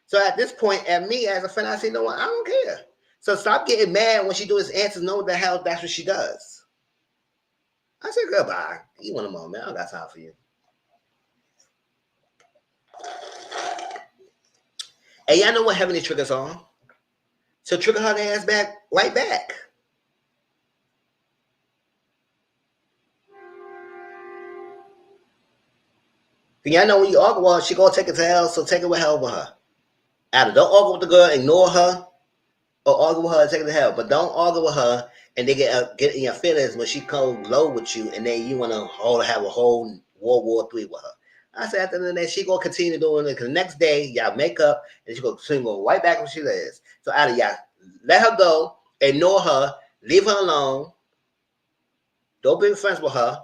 So at this point, at me as a friend, I say, no, I don't care. So stop getting mad when she do his answers. Know the hell that's what she does. I said, goodbye. You want a moment? I don't got time for you. And y'all know what Heavenly triggers on. So trigger her ass back, right back. Y'all know when you argue with her, she gonna take it to hell, so take it with hell with her. Either don't argue with the girl, ignore her, or argue with her and take it to hell. But don't argue with her and they get in your feelings when she comes low with you, and then you want to have a whole World War III with her. I said at the end of the day, she gonna continue doing it because the next day y'all make up and she gonna go right back where she is. So either y'all let her go, ignore her, leave her alone, don't be friends with her,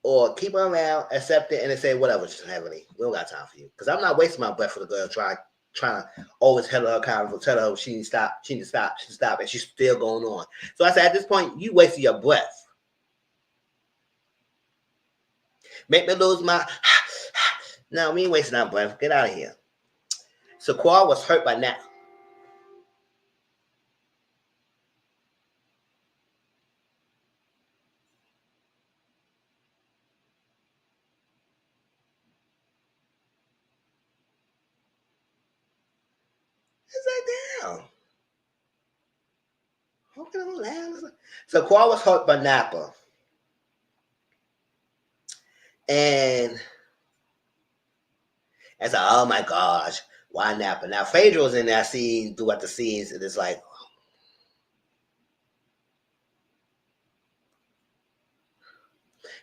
or keep her around, accept it, and then say whatever. Just Heavenly, we don't got time for you because I'm not wasting my breath for the girl trying to always tell her accountable, tell her she needs to stop, she needs to stop, and she's still going on. So I said, at this point, you wasted your breath. Make me lose my. No, we ain't wasting our breath. Get out of here. So Qual was hurt by that. It's like, damn. How can I laugh? So Qual was hurt by Napa. And it's like, oh my gosh, why Napa? Now Phaedra's in that scene throughout the scenes, and it's like,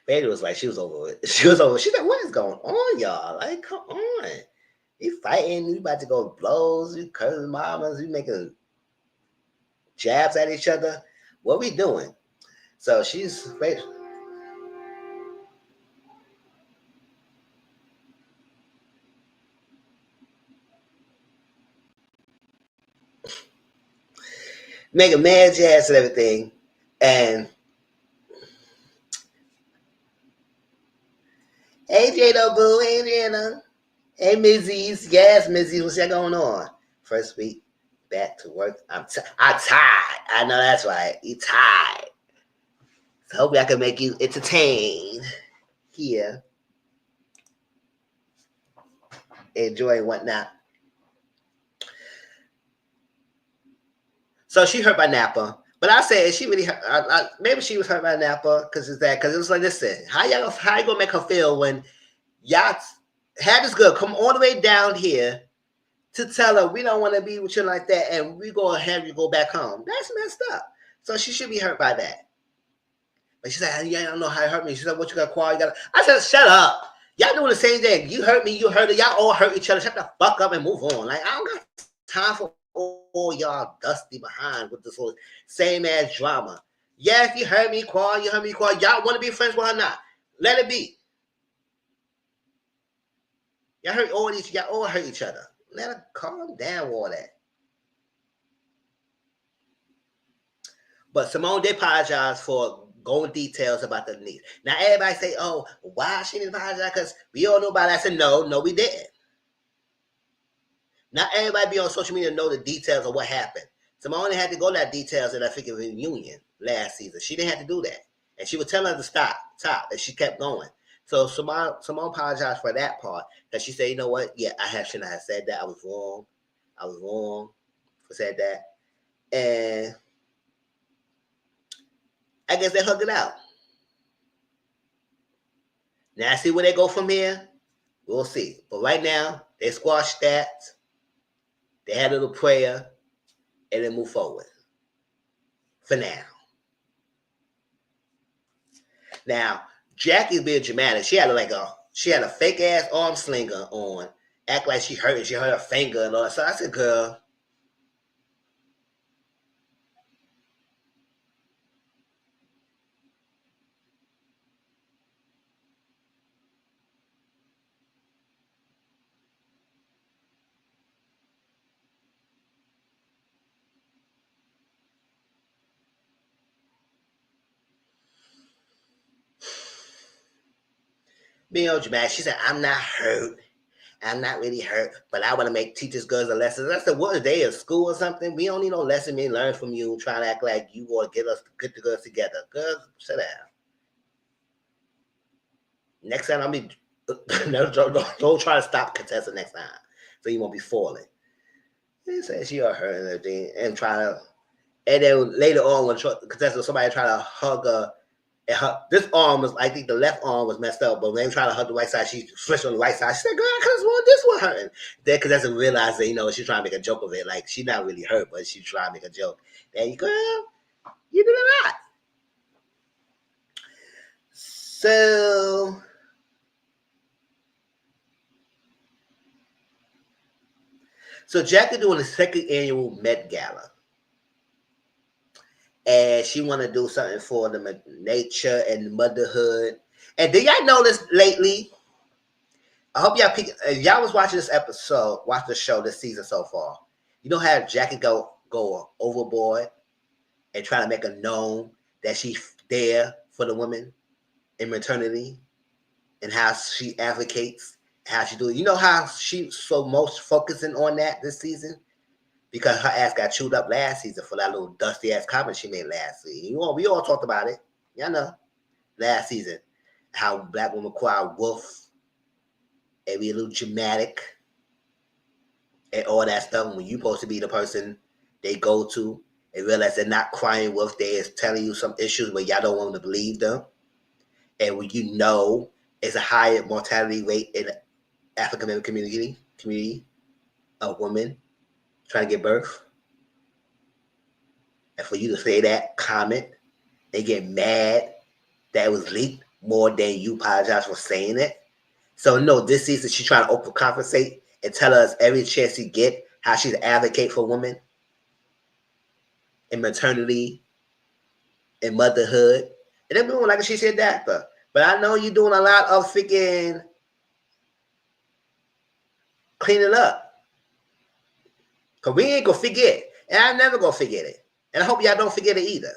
Phaedra was like, she was over it. She was over. She's like, what is going on, y'all? Like, come on. You fighting, you about to go blows, you cursing mamas, you making jabs at each other. What we doing? So she's making mad jabs and everything. And hey Jado Boo, hey Jana. Hey Mizzies. Yes, Mizzies, what's that going on? First week back to work. I'm tired. I know that's right. You tired. So hopefully I can make you entertained here. Enjoy and whatnot. So she hurt by Napa. But I said she really hurt. Maybe she was hurt by Napa because it was like, listen, how you gonna make her feel when y'all had this girl come all the way down here to tell her we don't want to be with you like that, and we gonna have you go back home. That's messed up. So she should be hurt by that. But she said, yeah, I don't know how it hurt me. She said, what you got, Qual? You got? I said, shut up. Y'all doing the same thing. You hurt me, you hurt her. Y'all all hurt each other. Shut the fuck up and move on. Like, I don't got time for all y'all dusty behind with this whole same ass drama. Yeah, if you hurt me, Qual, you hurt me, Qual. Y'all want to be friends with her or not? Let it be. Y'all all hurt each other. Let her calm down with all that. But Simone did apologize for going details about the niece. Now everybody say, oh, why she didn't apologize? Because we all know about that. I said, no, we didn't. Not everybody be on social media to know the details of what happened. Simone had to go to that details in that freaking reunion last season. She didn't have to do that. And she was telling her to stop, and she kept going. So Simone apologized for that part. Because she said, you know what? Yeah, shouldn't have said that. I was wrong for said that. And I guess they hugged it out. Now, see where they go from here? We'll see. But right now, they squashed that. They had a little prayer. And then move forward. For now. Now, Jackie's being dramatic. She had a fake ass arm slinger on. Act like she hurt her finger and all that. So I said, girl. Being all dramatic. She said, I'm not hurt. I'm not really hurt, but I want to teach these girls a lesson. I said, what, a day of school or something? We don't need no lesson. We learn from you, trying to act like you want to get the girls together. Girls, sit down. Next time, don't try to stop contestant next time, so you won't be falling. He said she got hurt and everything, and then later on when contestant somebody tried to hug her. This arm was, I think the left arm was messed up, but when they tried to hug the right side, she switched on the right side. She said, girl, I could have sworn this one hurting. Then contestant realized that, she's trying to make a joke of it. Like, she's not really hurt, but she's trying to make a joke. There you go. You did a lot. So Jackie doing the second annual Met Gala. And she want to do something for the nature and motherhood. And did y'all notice lately? I hope y'all if y'all was watching this episode, watch the show this season so far. You know how Jackie go overboard and try to make it known that she's there for the women in maternity and how she advocates, how she do it. You know how she's so most focusing on that this season? Because her ass got chewed up last season for that little dusty ass comment she made last season. We all talked about it. Y'all know. Last season. How black women cry wolf and be a little dramatic and all that stuff when you supposed to be the person they go to and realize they're not crying wolf, they is telling you some issues but y'all don't want to believe them. And when it's a higher mortality rate in the African American community of women trying to give birth. And for you to say that comment, they get mad that it was leaked more than you apologize for saying it. So no, this season she's trying to overcompensate and tell us every chance she get how she's advocate for women in maternity and motherhood. And then doing like she said that, but I know you're doing a lot of freaking cleaning up. Because we ain't going to forget. And I'm never going to forget it. And I hope y'all don't forget it either.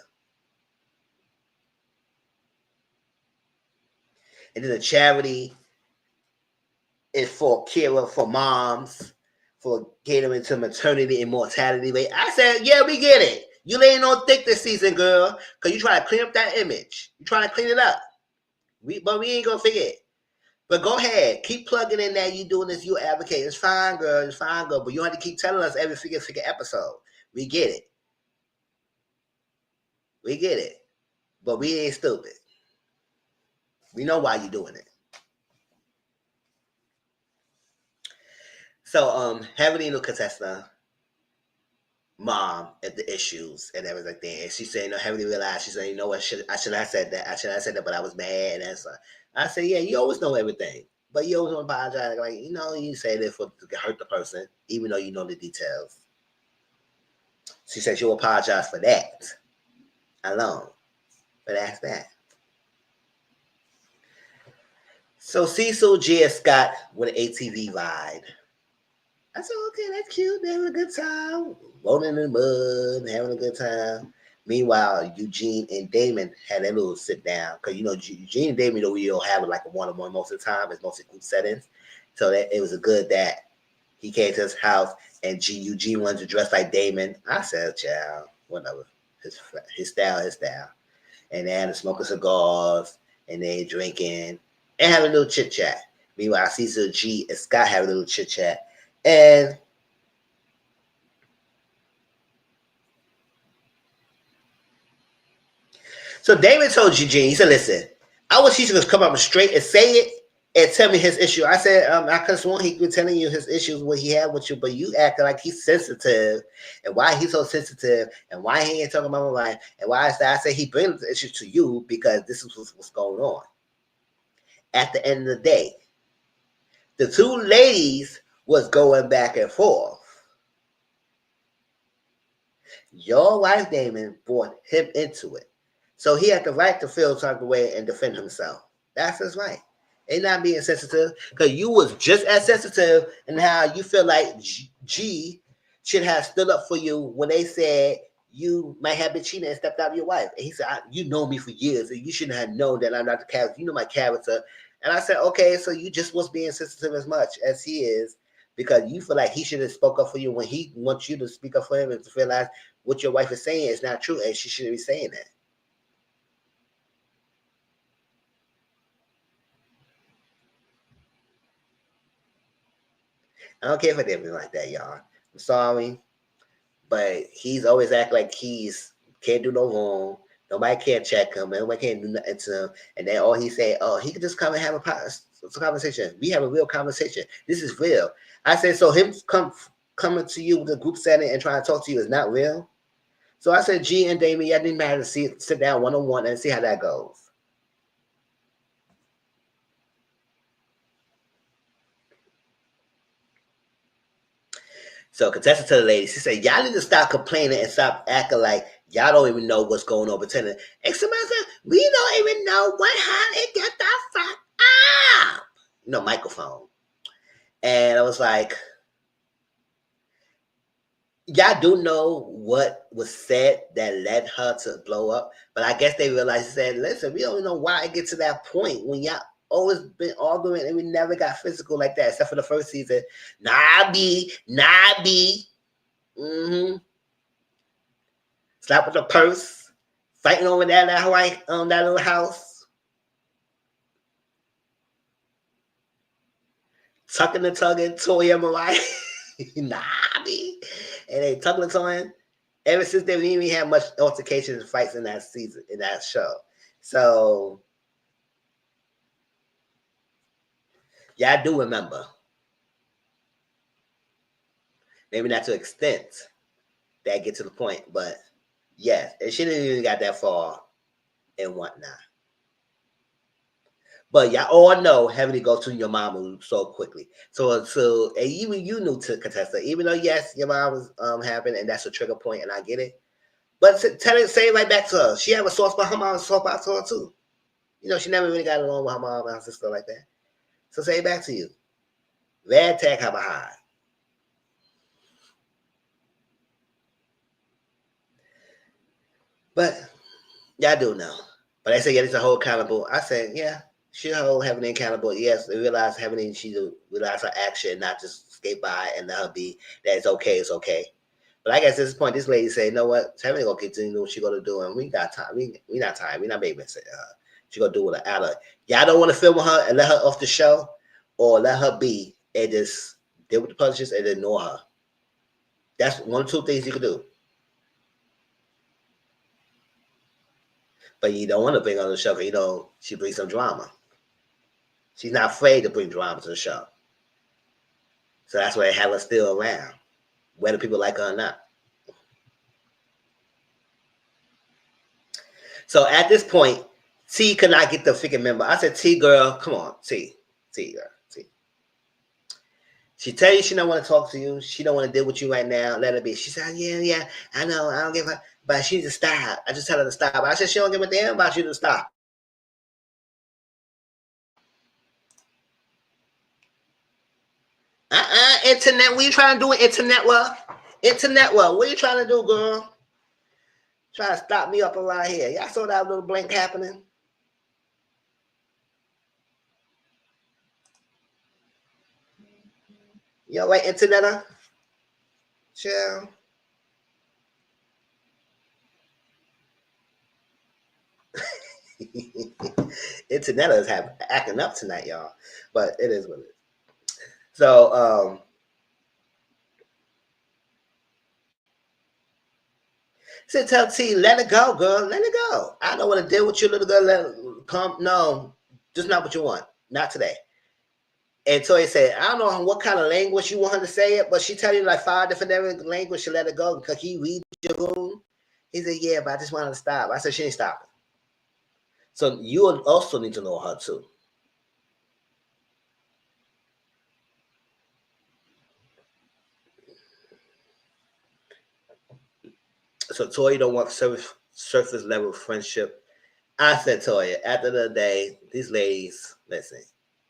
And then the charity is for caring for moms, for getting them into maternity and mortality rate. I said, yeah, we get it. You laying on thick this season, girl, because you trying to clean up that image. You trying to clean it up. But we ain't going to forget. But go ahead. Keep plugging in that you doing this. You advocate. It's fine, girl. It's fine, girl. But you don't have to keep telling us every freaking episode. We get it. We get it. But we ain't stupid. We know why you're doing it. So, Heavenly Contessa, mom at the issues and everything. And she said, Heavenly realized, she said, you know what, I should have said that. I should have said that, but I was mad. And so I said, yeah, you always know everything. But you always want to apologize. Like, you say this to hurt the person, even though you know the details. She said she'll apologize for that alone. But that's that. So Cecil G. Scott with an ATV ride. I said, okay, that's cute. They're having a good time. Rolling in the mud, having a good time. Meanwhile, Eugene and Damon had their little sit down. Because, Eugene and Damon, we don't have like a one-on-one most of the time. It's mostly group settings. So it was a good that he came to his house and Eugene wanted to dress like Damon. I said, child, whatever. His style, his style. And they had smoking cigars and they drinking and having a little chit-chat. Meanwhile, Cecil G and Scott have a little chit-chat. And so David told Eugene, he said, listen, I wish he should come up straight and say it and tell me his issue. I said, I could have sworn he was telling you his issues, what he had with you, but you acting like he's sensitive and why he's so sensitive and why he ain't talking about my life and why is that? I said he brings the issue to you because this is what's going on. At the end of the day, the two ladies was going back and forth. Your wife, Damon, brought him into it. So he had the right to feel type of way and defend himself. That's his right. And not being sensitive. Because you was just as sensitive in how you feel like G should have stood up for you when they said you might have been cheating and stepped out of your wife. And he said, you know me for years, and you shouldn't have known that I'm not the character. You know my character. And I said, okay, so you just was being sensitive as much as he is because you feel like he should have spoke up for you when he wants you to speak up for him and to realize what your wife is saying is not true, and she shouldn't be saying that. I don't care for them like that, y'all. I'm sorry, but he's always act like he's can't do no wrong. Nobody can't check him. Nobody can't do nothing to him. And then all he say, oh, he could just come and have a conversation. We have a real conversation. This is real. I said, so him coming to you with a group setting and trying to talk to you is not real. So I said, G and Damien, y'all didn't matter to sit down one-on-one and see how that goes. So contestant to the lady, she said, y'all need to stop complaining and stop acting like y'all don't even know what's going on, pretending. And somebody said, we don't even know how it get that fuck up. Microphone. And I was like, y'all do know what was said that led her to blow up. But I guess they realized, said, listen, we don't know why it gets to that point when y'all always been arguing and we never got physical like that, except for the first season. Nah, B. Mm-hmm. Slap with the purse, fighting over that little house, tucking and tugging, Toya Mariah, nah, B. And they tucking and tugging. Ever since they didn't even have much altercations and fights in that season, in that show. So, yeah, I do remember. Maybe not to the extent that get to the point, but yes, it shouldn't even got that far and whatnot. But y'all all know having to go to your mama so quickly. So and even you knew to Contessa, even though yes, your mom was having, and that's a trigger point, and I get it. But say it right back to her. She have a soft spot. Her mom a soft spot to her too. She never really got along with her mom and her sister like that. So say it back to you. Red tag her behind. But y'all do know. But I say, yeah, it's a whole accountable. I said, yeah, she hold having accountable. Yes, they realize having she realize her action, not just skate by and let her be that it's okay, it's okay. But I guess at this point, this lady said, you know what? Heavenly gonna continue doing what she gonna do, and we got time. We not time. We not babysitting her. She gonna do what her out. Y'all don't want to film with her and let her off the show, or let her be and just deal with the punches and ignore her. That's one or two things you can do. But you don't want to bring her on the show because you know she brings some drama. She's not afraid to bring drama to the show. So that's why they have her still around, whether people like her or not. So at this point, T could not get the freaking member. I said, T girl, come on, T girl, T. She tell you she don't want to talk to you. She don't want to deal with you right now. Let her be. She said, yeah, I know. I don't give her, but she needs to stop. I just tell her to stop. I said, she don't give a damn about you to stop. Internet. What you trying to do with internet? Internet. What you trying to do, girl? Trying to stop me up around here. Y'all saw that little blink happening? You all right, interneter? Chill. Interneter is acting up tonight, y'all. But it is what it is. So, so tell T, let it go, girl. Let it go. I don't want to deal with you, little girl. Let it come. No, just not what you want. Not today. And Toya said, I don't know what kind of language you want her to say it, but she tell you like 5 different languages. She let it go because he read your room. He said, yeah, but I just wanted to stop. I said, she ain't stopping. So you also need to know her too. So Toya don't want surface level friendship. I said, Toya, at the end of the day, these ladies, listen,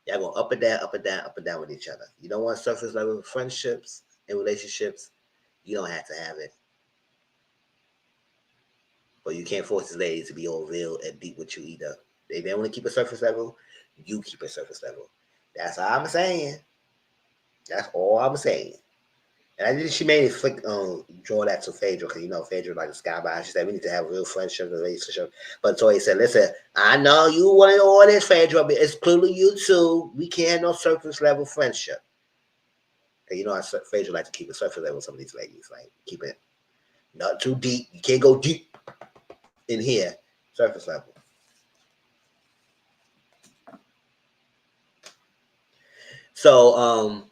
y'all going up and down, up and down, up and down with each other. You don't want surface level friendships and relationships. You don't have to have it. But you can't force these ladies to be all real and deep with you either. They don't want to keep a surface level. You keep a surface level. That's all I'm saying. That's all I'm saying. And I think she made it draw that to Phaedra because you know Phaedra like the sky by. She said we need to have a real friendship and relationship. But Toya said, "Listen, I know you wanted all this, Phaedra, but it's clearly you too. We can't have no surface level friendship." And you know, Phaedra like to keep a surface level with some of these ladies, like keep it not too deep. You can't go deep in here, surface level. So,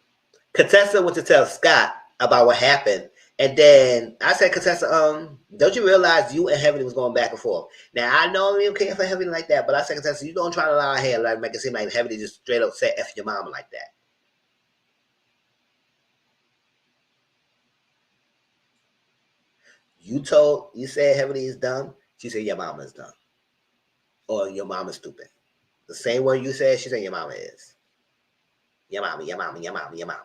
Contessa went to tell Scott about what happened. And then I said, Contessa, don't you realize you and Heavenly was going back and forth? Now, I know you can't for Heavenly like that, but I said, Contessa, you don't try to lie here, like make it seem like Heavenly just straight up said F your mama like that. You said Heavenly is dumb. She said your mama is dumb. Or your mama's stupid. The same word you said, she said your mama is. Your mama, your mama, your mama, your mama.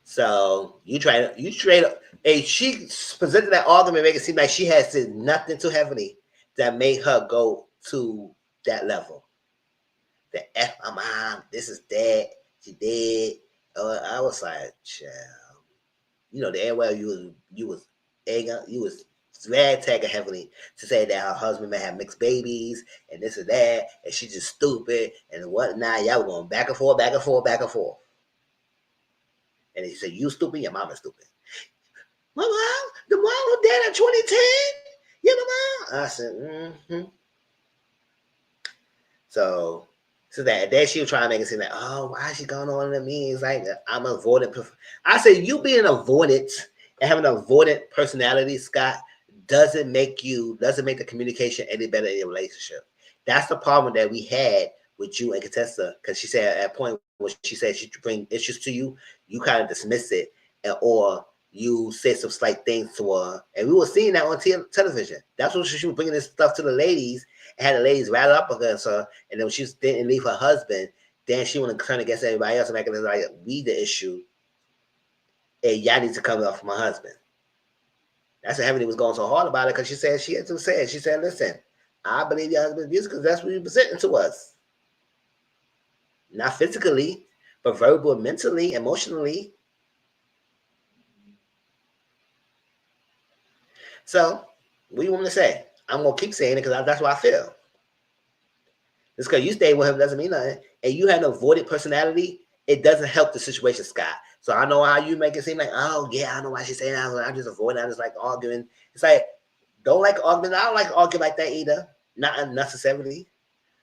So you straight up, and she presented that argument, make it seem like she has said nothing to Heavenly that made her go to that level. The F my mom, this is that, she did. I was like, child. You know, the well you was egging, you was rag tagging Heavenly to say that her husband may have mixed babies and this and that, and she's just stupid and whatnot. Y'all were going back and forth, back and forth, back and forth. And he said, you stupid, your mama's stupid. My mom, the mom who died in 2010? Yeah, my mom. I said, mm-hmm. So that then she was trying to make it seem like, oh, why is she going on to me? It's like, I'm avoidant. I said, you being avoidant and having an avoidant personality, Scott, doesn't make the communication any better in your relationship. That's the problem that we had with you and Contessa, because she said at a point when she said she bring issues to you, you kind of dismiss it, or you said some slight things to her, and we were seeing that on television. That's what she was bringing this stuff to the ladies, and had the ladies rattle up against her, and then when she didn't leave her husband, then she wanted to turn against everybody else and make it like we the issue, and y'all need to come off my husband. That's what Heavenly was going so hard about it, because she said, listen, I believe your husband's abuse because that's what you're presenting to us. Not physically, but verbal, mentally, emotionally. So, what do you want me to say? I'm going to keep saying it because that's what I feel. Just because you stay with him doesn't mean nothing. And you have an avoided personality, it doesn't help the situation, Scott. So I know how you make it seem like, oh, yeah, I know why she's saying that. I'm just avoiding. I'm just like arguing. It's like, Don't like argument. I don't like arguing like that either. Not unnecessarily.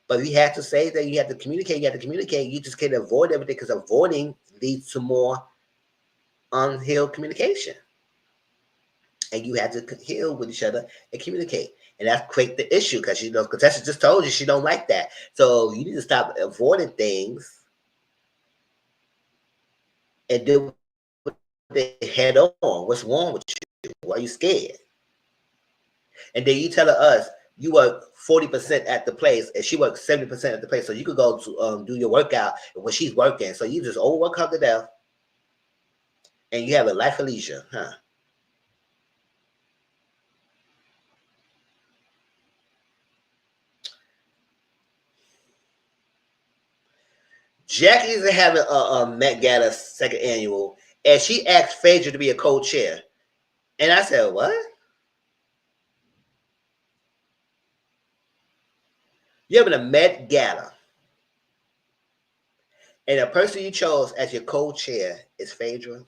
But you have to say that you have to communicate. You have to communicate. You just can't avoid everything because avoiding leads to more unhealed communication. And you have to heal with each other and communicate. And that's create the issue because Contessa just told you she don't like that. So you need to stop avoiding things and deal with it head on. What's wrong with you? Why are you scared? And then you tell us you work 40% at the place and she works 70% at the place. So you could go to do your workout when she's working. So you just overwork her to death and you have a life of leisure, huh? Jackie's having a Met Gala second annual, and she asked Phaedra to be a co-chair. And I said, what? You're having a Met Gala. And the person you chose as your co-chair is Phaedra.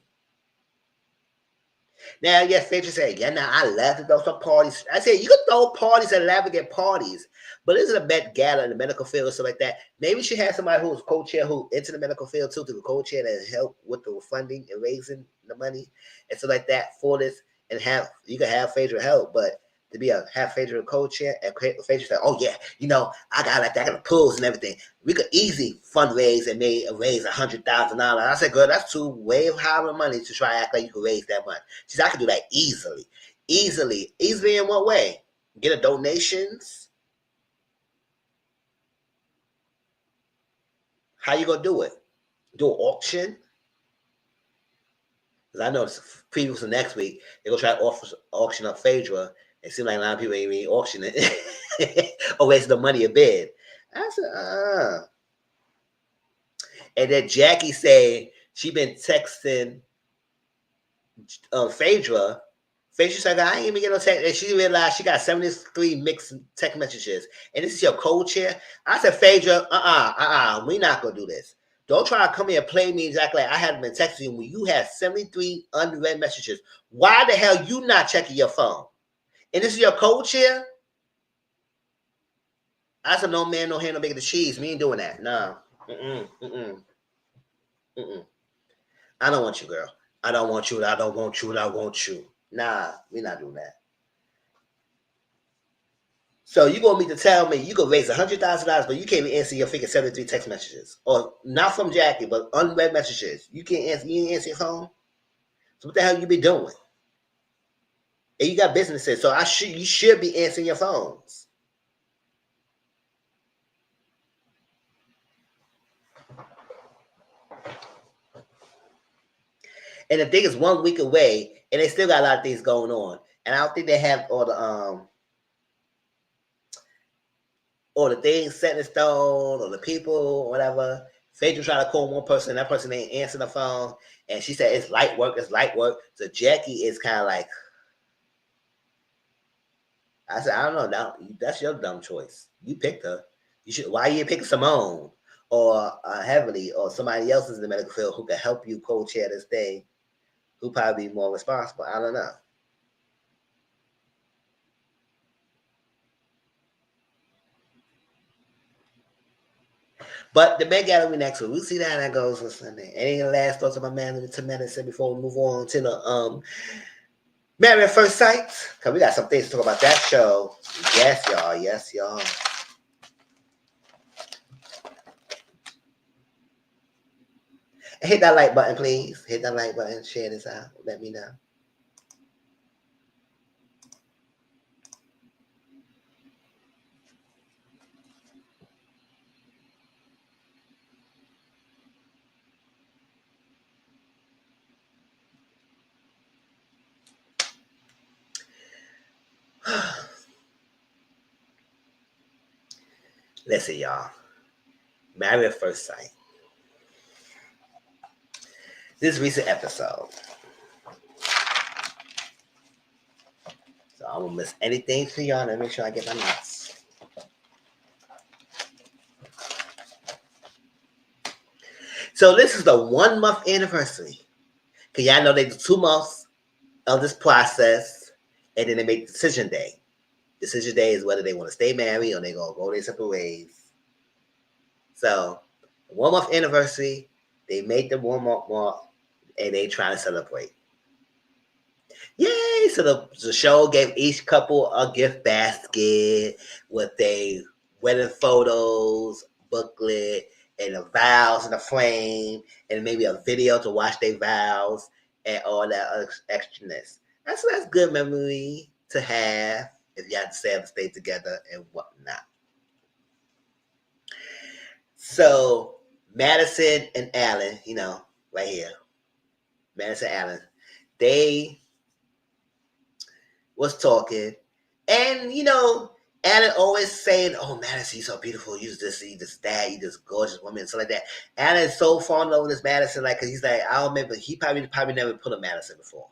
Now, yes, Phaedra said, yeah, now I love to throw some parties. I said, you can throw parties and extravagant parties, but this is a Met Gala in the medical field or something like that. Maybe she has somebody who's co-chair who into the medical field too, to the co-chair to help with the funding and raising the money and stuff like that for this. And you can have Phaedra help, but to be have Phaedra co-chair and Phaedra said, oh yeah, I got like that, I got the pools and everything. We could easily fundraise and raise $100,000. I said, girl, that's too way higher money to try to act like you could raise that much. She said, I could do that easily. Easily in what way? Get a donations. How you gonna do it? Do an auction? Because I know previews for next week, they're gonna try to auction up Phaedra. It seems like a lot of people ain't even auction it or waste the money a bid. I said, And then Jackie said she been texting Phaedra. Phaedra said, I ain't even get no text. And she realized she got 73 mixed text messages. And this is your co-chair? I said, Phaedra, we not gonna do this. Don't try to come here and play me exactly like I haven't been texting you when you have 73 unread messages. Why the hell you not checking your phone? And this is your co-chair? I said, no man, no hand, no bigger the cheese. We ain't doing that. No. I don't want you, girl. I don't want you. I don't want you. I want you. Nah, we're not doing that. So you want me to tell me you could raise $100,000, but you can't even answer your freaking 73 text messages, or not from Jackie, but unread messages. You can't answer. You didn't answer your phone. So what the hell you be doing? And you got businesses, so you should be answering your phones. And the thing is 1 week away, and they still got a lot of things going on. And I don't think they have all the things set in stone, or the people, or whatever. Phaedra tried to call one person, that person ain't answering the phone, and she said it's light work. So Jackie is kind of like, I said, I don't know. Now that's your dumb choice. You picked her. You should. Why you pick Simone or Heavenly or somebody else in the medical field who can help you co-chair this thing? Who probably be more responsible? I don't know. But the Met Gala next week. We'll see how that goes on Sunday. Any last thoughts on my man to said before we move on to the Married at First Sight? Because we got some things to talk about that show. Yes, y'all. Yes, y'all. And hit that like button, please. Hit that like button. Share this out. Let me know. Listen, y'all. Married at First Sight. This recent episode. So I won't miss anything for y'all. Let me make sure I get my notes. So this is the 1 month anniversary. Because y'all know they do 2 months of this process. And then they make decision day. Decision day is whether they want to stay married or they gonna go their separate ways. So 1 month anniversary, they make the 1 month mark and they trying to celebrate. Yay! So the show gave each couple a gift basket with their wedding photos, booklet, and the vows in the frame, and maybe a video to watch their vows and all that extraness. That's good memory to have if y'all decide to stay together and whatnot. So Madison and Alan, right here, Madison and Alan, they was talking, and Alan always saying, "Oh, Madison, you so beautiful. You this, that. You this gorgeous woman, and stuff like that." Alan is so fond of this Madison, like, cause he's like, I don't remember. He probably never put a Madison before.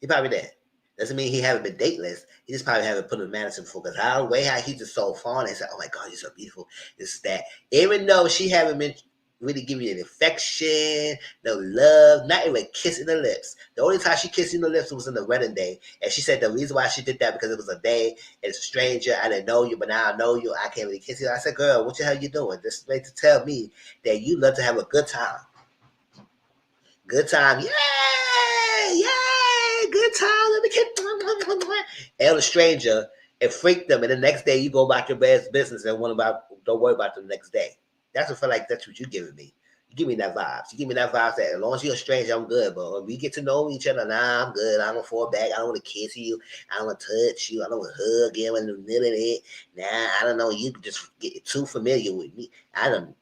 He probably did. Doesn't mean he haven't been dateless. He just probably haven't put a Madison before. Cause the way how he just so fond and said, "Oh my God, you're so beautiful." This that. Even though she haven't been really giving you an affection, no love, not even kissing the lips. The only time she kissed you in the lips was in the wedding day. And she said the reason why she did that because it was a day and it's a stranger. I didn't know you, but now I know you. I can't really kiss you. I said, "Girl, what the hell you doing?" This way to tell me that you love to have a good time. Good time. Yay! Yay! Good time. Let me get and a stranger and freak them. And the next day you go about your best business and don't worry about them the next day. That's what I feel like that's what you're giving me. You give me that vibes. You give me that vibes that as long as you're a stranger, I'm good. But when we get to know each other, nah, I'm good. I don't fall back. I don't want to kiss you. I don't want to touch you. I don't want to hug you in the middle of it. Nah, I don't know. You just get too familiar with me. I don't,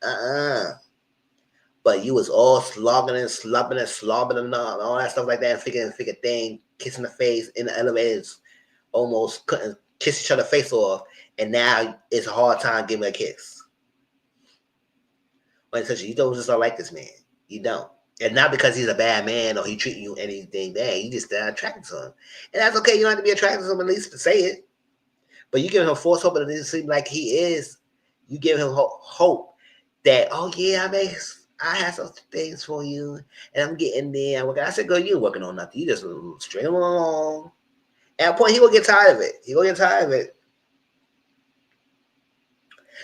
But you was all slogging and slubbing and slobbing and all that stuff like that, and figure thing, kissing the face in the elevators, almost couldn't kiss each other face off, and now it's a hard time giving a kiss. When you don't just don't like this man. You don't. And not because he's a bad man or he treating you anything bad. You just not attracted to him. And that's okay. You don't have to be attracted to him at least to say it. But you give him false hope and it doesn't seem like he is. You give him hope that, oh yeah, I have some things for you, and I'm getting there. I said, girl, you ain't working on nothing. You just string him along. At a point, he will get tired of it.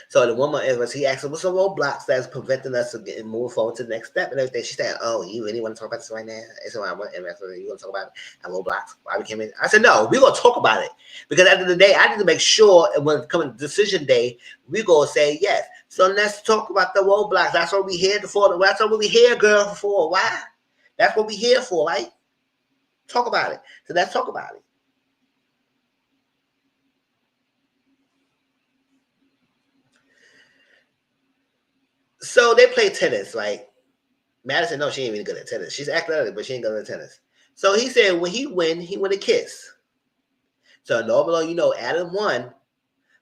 So the woman, he asked her, what's the roadblocks that's preventing us from getting moving forward to the next step and everything? She said, oh, you really want to talk about this right now? I said, well, you want to talk about roadblocks? Why we came in? I said, no, we're going to talk about it. Because at the end of the day, I need to make sure when it comes to decision day, we're going to say yes. So let's talk about the roadblocks. That's what we're here for. That's what we're here, girl, for. Why? That's what we're here for, right? Talk about it. So let's talk about it. So they play tennis, right? Madison, no, she ain't really good at tennis. She's athletic, but she ain't good at tennis. So he said when he win a kiss. So normally, Adam won,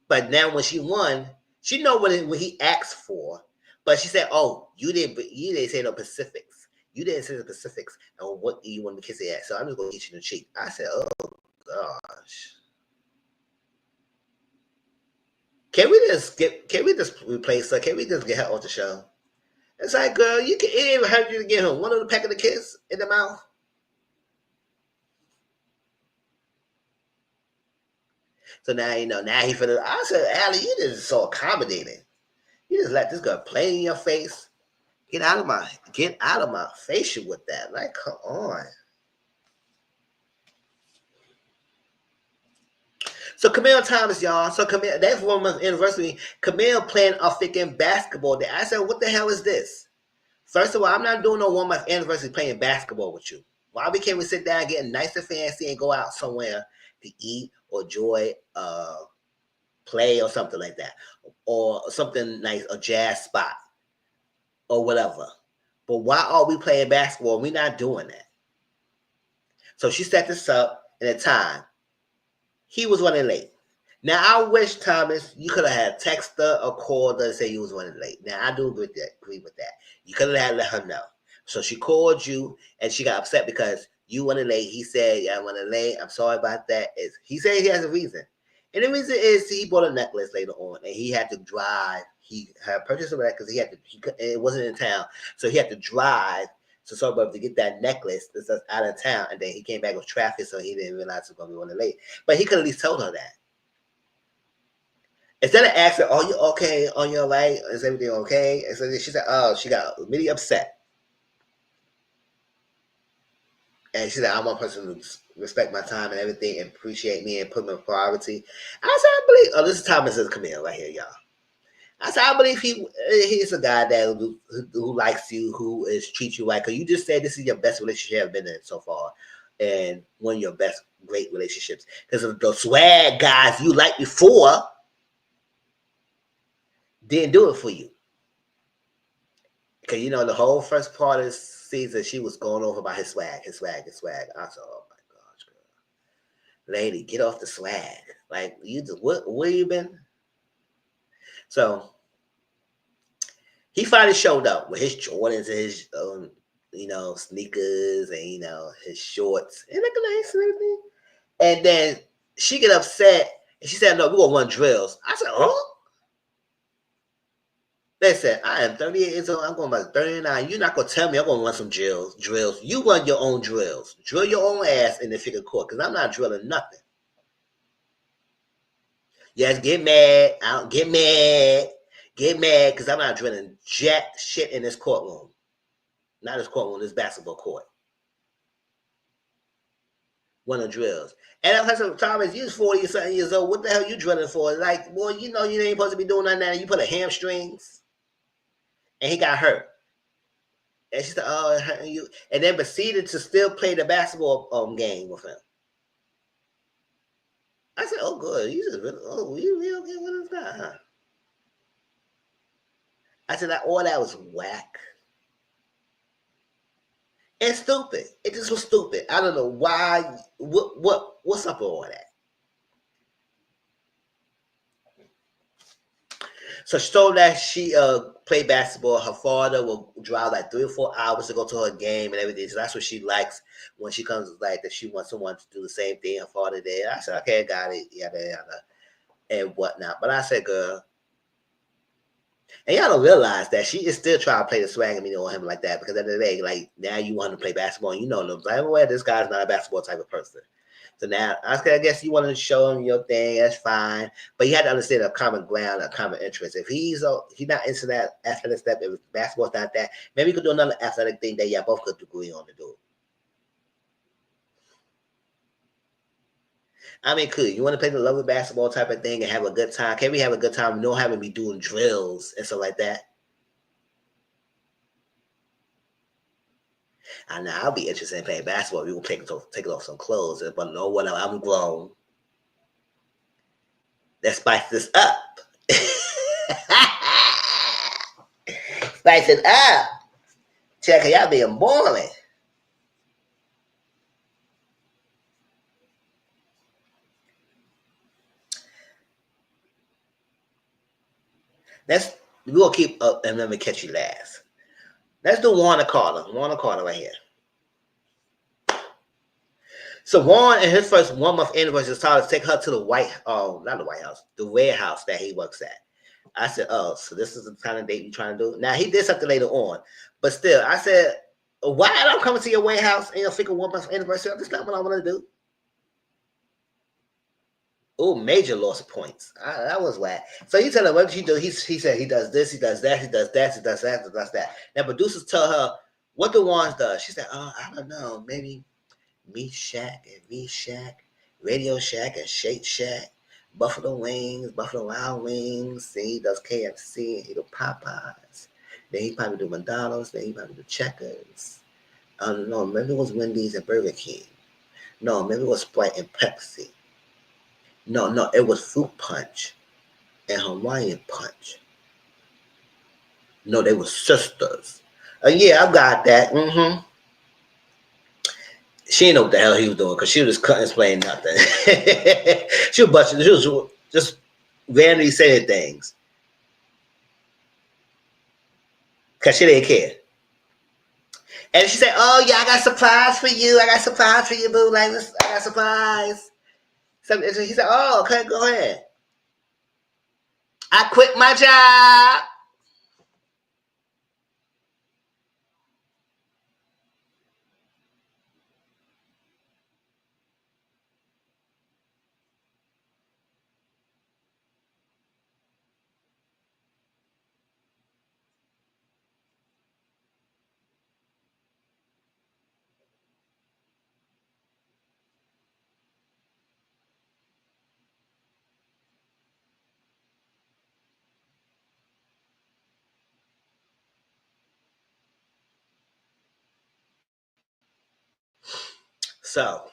but now when she won, she know what he asked for. But she said, "Oh, you didn't say no Pacifics. You didn't say the Pacifics, and what do you want to kiss it at? So I'm just gonna get you in the cheek." I said, "Oh gosh, can we just replace her? Can we just get her off the show?" It's like, girl, it didn't even hurt you to give him one of the peck of the kiss in the mouth. So now he finna. I said, Allie, you just so accommodating. You just let this girl play in your face. Get out of my face with that. Like, come on. So Camille Thomas, y'all. So Camille, that's 1 month anniversary. Camille playing a freaking basketball day. I said, what the hell is this? First of all, I'm not doing no 1 month anniversary playing basketball with you. Why can't we sit down, get nice and fancy, and go out somewhere to eat or enjoy play or something like that, or something nice, a jazz spot or whatever. But why are we playing basketball? We're not doing that. So she set this up in a time. He was running late. Now I wish Thomas, you could have had text her or called her and say you was running late. Now I do agree with that. You could have had let her know. So she called you and she got upset because you running late. He said, "Yeah, I'm running late. I'm sorry about that." He said he has a reason. And the reason is he bought a necklace later on and he had to drive. He had purchased a necklace because it wasn't in town. So he had to drive to Sober to get that necklace that's out of town, and then he came back with traffic, so he didn't realize it was going to be running late. But he could at least told her that. Instead of asking, "Are you okay? Are you all right? Is everything okay?" And so she said, "Oh," she got really upset. And she said, "I'm one person to respect my time and everything and appreciate me and put me in priority." I said, "I believe." Oh, this is Thomas Camille right here, y'all. I said, "I believe he's a guy that who likes you, who is treats you right." Because you just said this is your best relationship you've been in so far, and one of your best great relationships. Because of the swag guys you liked before didn't do it for you. Because the whole first part of the season, she was going over about his swag, his swag, his swag. I said, "Oh my gosh, girl, lady, get off the swag. Like you, where you been?" So he finally showed up with his Jordans and his, sneakers and his shorts and look nice and everything. And then she get upset and she said, "No, we're gonna run drills." I said, "Oh." Listen, I am 38 years old. I'm going about 39. You're not gonna tell me I'm gonna run some drills. Drills. You run your own drills. Drill your own ass in the figure court, because I'm not drilling nothing. Yes, get mad. I don't get mad. Get mad, because I'm not drilling jack shit in this courtroom. Not this courtroom, this basketball court. One of the drills. And I said, "Thomas, you're 40 something years old. What the hell you drilling for?" Like, boy, you ain't supposed to be doing nothing now. You put a hamstrings. And he got hurt. And she said, "Oh, it hurt you." And then proceeded to still play the basketball game with him. I said, "Oh, good. You just really, you really okay with this guy, huh?" I said, "All that was whack and stupid. It just was stupid. I don't know why. What's up with all that?" So she told that she played basketball. Her father will drive like 3 or 4 hours to go to her game and everything. So that's what she likes when she comes, like that she wants someone to do the same thing her father did. I said, "Okay, got it, yada yada and whatnot." But I said, "Girl," and y'all don't realize that she is still trying to play the swag and me on him like that, because at the end of the day, like, now you want to play basketball and like, well, this guy's not a basketball type of person. So now, I guess you want to show him your thing. That's fine, but you have to understand a common ground, a common interest. If he's not into that athletic step, if basketball's not that, maybe you could do another athletic thing that y'all both could agree on to do. I mean, could you want to play the love of basketball type of thing and have a good time? Can we have a good time? No having me doing drills and stuff like that. I know I'll be interested in playing basketball. We will take off some clothes, but no, whatever. I'm grown. Let's spice this up. Spice it up. Check it, y'all being boring. Let's we'll keep up and let me catch you last. Let's do Warner Carter. Warner Carter right here. So Warren and his first 1 month anniversary started to take her to the not the White House, the Red House that he works at. I said, "Oh, so this is the kind of date you're trying to do?" Now he did something later on, but still, I said, "Why am I coming to your White House and you'll figure 1 month anniversary? That's not what I want to do." Oh, major loss of points. That was whack. So you tell her, what did he do? He said he does this, he does that, he does that, he does that, he does that. Now producers tell her what the ones does. She said, "Oh, I don't know, maybe Meat Shack and Meat Shack, Radio Shack and Shake Shack, Buffalo Wings, Buffalo Wild Wings." Then he does KFC, and he do Popeyes. Then he probably do McDonald's. Then he probably do Checkers. I don't know. Maybe it was Wendy's and Burger King. No, maybe it was Sprite and Pepsi. No, it was Fruit Punch and Hawaiian Punch. No, they were sisters. Yeah, I got that. She didn't know what the hell he was doing, because she was just cutting, explaining nothing. She was just randomly saying things because she didn't care. And she said, "Oh yeah, I got a surprise for you. I got a surprise for you, boo. Like, I got a surprise." So he said, "Oh, okay, go ahead. I quit my job." So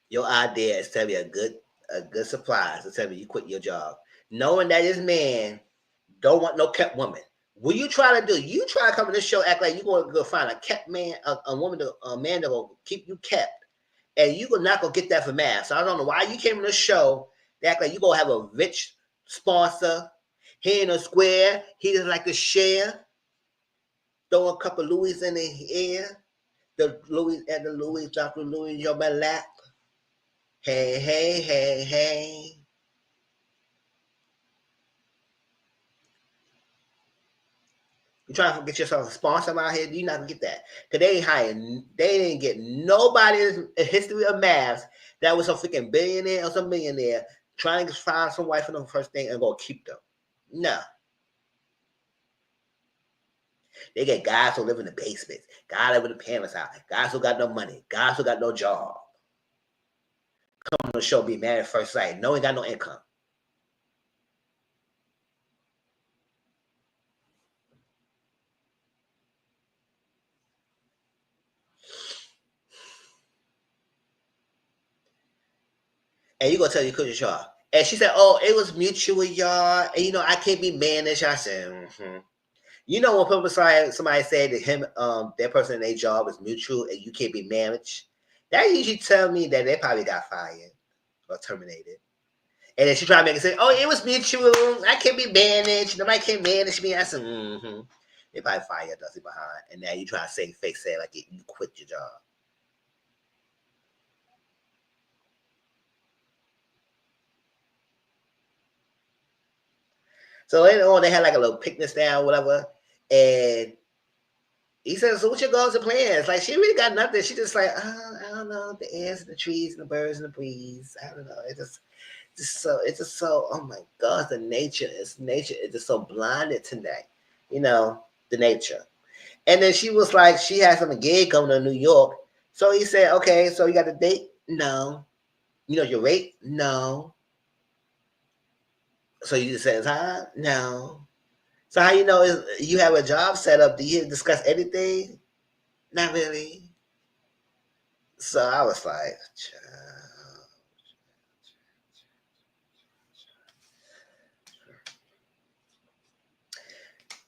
your idea is to be a good surprise to tell me you quit your job, knowing that this man don't want no kept woman. What you try to do? You try to come to this show act like you going to go find a kept man, a woman, a man that will keep you kept, and you not gonna get that for Mavs. So I don't know why you came to this show to act like you gonna have a rich sponsor. He in a square. He just like to share. Throw a couple Louis in the air. The Louis and the Louis, Dr. Louis, your lap. Hey, hey, hey, hey. You trying to get yourself a sponsor out here? You not gonna get that because they ain't hiring. They didn't get nobody in the history of Mavs that was a freaking billionaire or some millionaire trying to find some wife for them first thing and go keep them. No, they get guys who live in the basement, guys live in the parents' house, guys who got no money, guys who got no job. Come on the show, be married at first sight. No, ain't got no income. And you gonna tell your cookie y'all. And she said, "Oh, it was mutual, y'all. And I can't be managed." I said, mm-hmm. When people somebody said that that person in their job is mutual and you can't be managed, that usually tell me that they probably got fired or terminated. And then she tried to make it say, "Oh, it was mutual. I can't be managed. Nobody can manage me." I said, "Mm-hmm." They probably fired Dusty behind, and now you try to say like you quit your job. So later on, they had like a little picnic stand, whatever, and he said, "So what's your goals and plans?" Like she really got nothing. She just like, I don't know, the airs and the trees and the birds and the breeze. I don't know. It's just so. Oh my God, the nature is just so blinded tonight. The nature. And then she was like, she had some gig coming to New York. So he said, "Okay, so you got the date? No. Your rate? No. So you just said time? No. So how you have a job set up? Do you discuss anything? Not really." So I was like,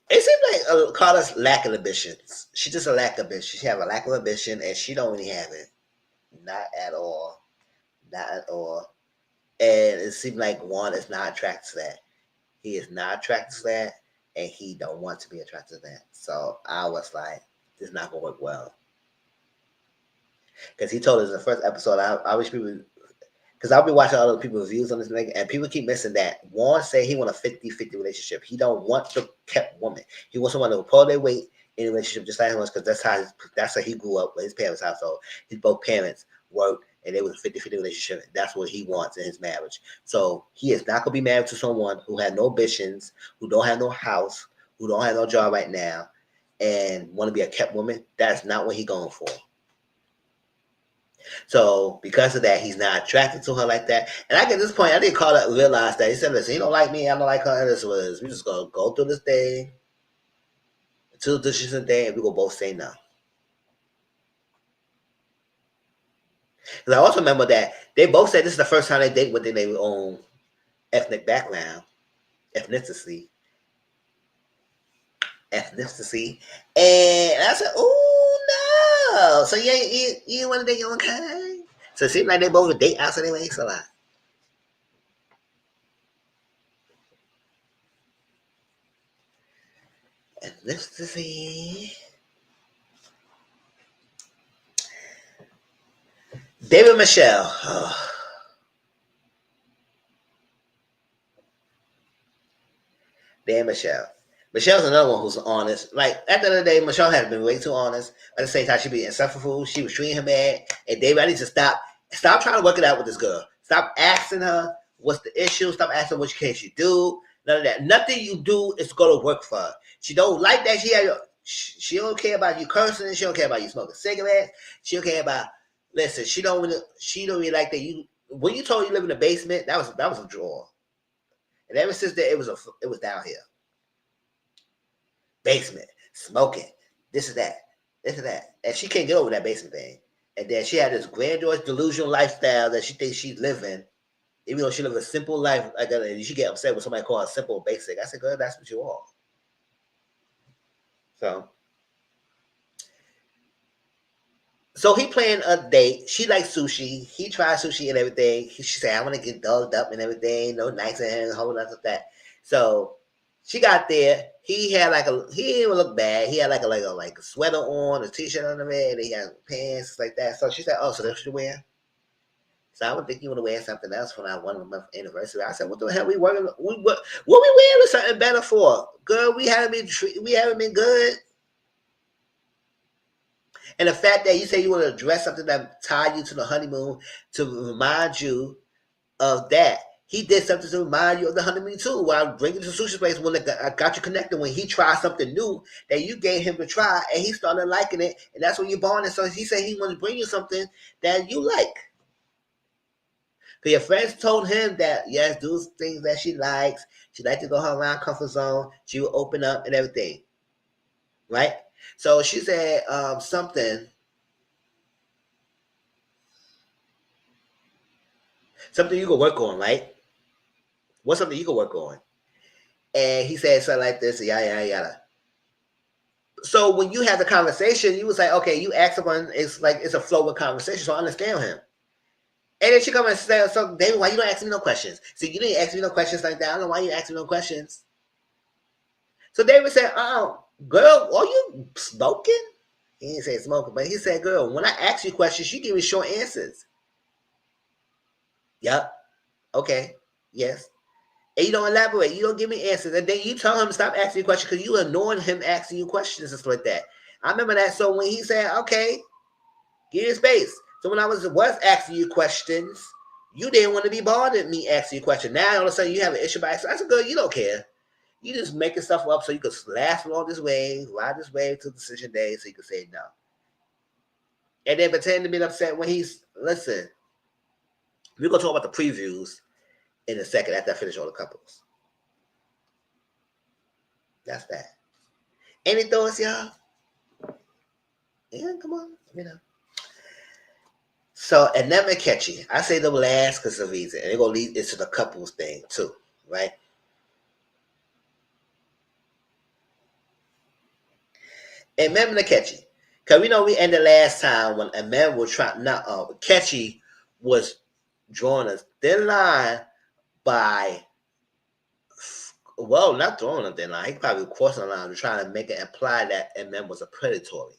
it seems like Carla's lack of ambitions. She just a lack of ambition. She have a lack of ambition, and she don't really have it. Not at all. Not at all. And it seems like Juan is not attracted to that. He is not attracted to that, and he don't want to be attracted to that. So I was like, this is not gonna work well. Because he told us in the first episode, I wish people, because I'll be watching other people's reviews on this thing, and people keep missing that. Juan said he want a 50-50 relationship. He don't want the kept woman. He wants someone to pull their weight in a relationship just like him, because that's how he grew up with his parents' household. His both parents worked, and they was a 50-50 relationship. That's what he wants in his marriage. So he is not going to be married to someone who had no ambitions, who don't have no house, who don't have no job right now, and want to be a kept woman. That's not what he's going for. So because of that, he's not attracted to her like that. And I get this point, I didn't call it realize that. He said, "Listen, he don't like me, I don't like her, and this was we just gonna go through this day, 2 dishes a day, and we gonna both say no." Because I also remember that they both said this is the first time they date within their own ethnic background, ethnicity, ethnicity. And I said, "Oh no!" So you want to date your own kind? So it seems like they both would date outside their race a lot. Ethnicity. David Michelle. Oh. Damn Michelle. Michelle's another one who's honest. Like at the end of the day, Michelle has been way too honest. At the same time, she be insufferable. She was treating him bad. And David, I need to stop trying to work it out with this girl. Stop asking her what's the issue. Stop asking what can she do. None of that. Nothing you do is gonna work for her. She don't like that. She don't care about you cursing. She don't care about you smoking cigarettes. She don't care about. Listen, she don't really like that you. When you told her you live in the basement, that was a draw. And ever since that, it was down here. Basement, smoking, this and that, and she can't get over that basement thing. And then she had this grandiose delusional lifestyle that she thinks she's living, even though she lives a simple life. Like she get upset when somebody calls her simple basic. I said, girl, that's what you are. So he planned a date. She likes sushi. He tried sushi and everything. She said, I want to get dolled up and everything. No nice and a whole lot of that. So she got there. He had he didn't even look bad. He had like a sweater on, a t-shirt on the red, and he had pants like that. So she said, oh, so that's what you wear? So I would think you want to wear something else for our 1 month anniversary. I said, what the hell we working? What we wearing something better for? Girl, we haven't been good. And the fact that you say you want to dress something that tie you to the honeymoon to remind you of that. He did something to remind you of the honeymoon too. While bringing you to the sushi place, when I got you connected, when he tried something new that you gave him to try, and he started liking it, and that's when you bonded. So he said he wanted to bring you something that you like. Because your friends told him that yes, do things that she likes. She likes to go around comfort zone. She will open up and everything, right? So she said something you can work on, right? What's something you can work on? And he said something like this, yada yada yada. So when you have the conversation, you was like, okay, you ask someone, it's like it's a flow of conversation, so I understand him. And then she come and say, so David, why you don't ask me no questions? So you didn't ask me no questions like that. I don't know why you ask me no questions. So David said, oh, girl, are you smoking? He didn't say smoking, but he said, girl, when I ask you questions, you give me short answers. Yep. Okay. Yes. And you don't elaborate. You don't give me answers. And then you tell him to stop asking you questions because you annoying him asking you questions and stuff like that. I remember that. So when he said, okay, give me space. So when I was asking you questions, you didn't want to be bothered me asking you questions. Now all of a sudden you have an issue by it. I said, girl, you don't care. You just making stuff up so you could last along this way, ride this way to decision day so you could say no. And then pretend to be upset when listen, we're going to talk about the previews in a second after I finish all the couples. That's that. Any thoughts, y'all? Yeah, come on. So, and never catchy. I say them last because of the reason. And they're going to lead into the couples thing too, right? And remember the catchy. Because we know we ended last time when a man was trying, catchy was drawing a thin line by, well, not throwing a thin line. He probably crossing the line to try to make it imply that a man was a predatory.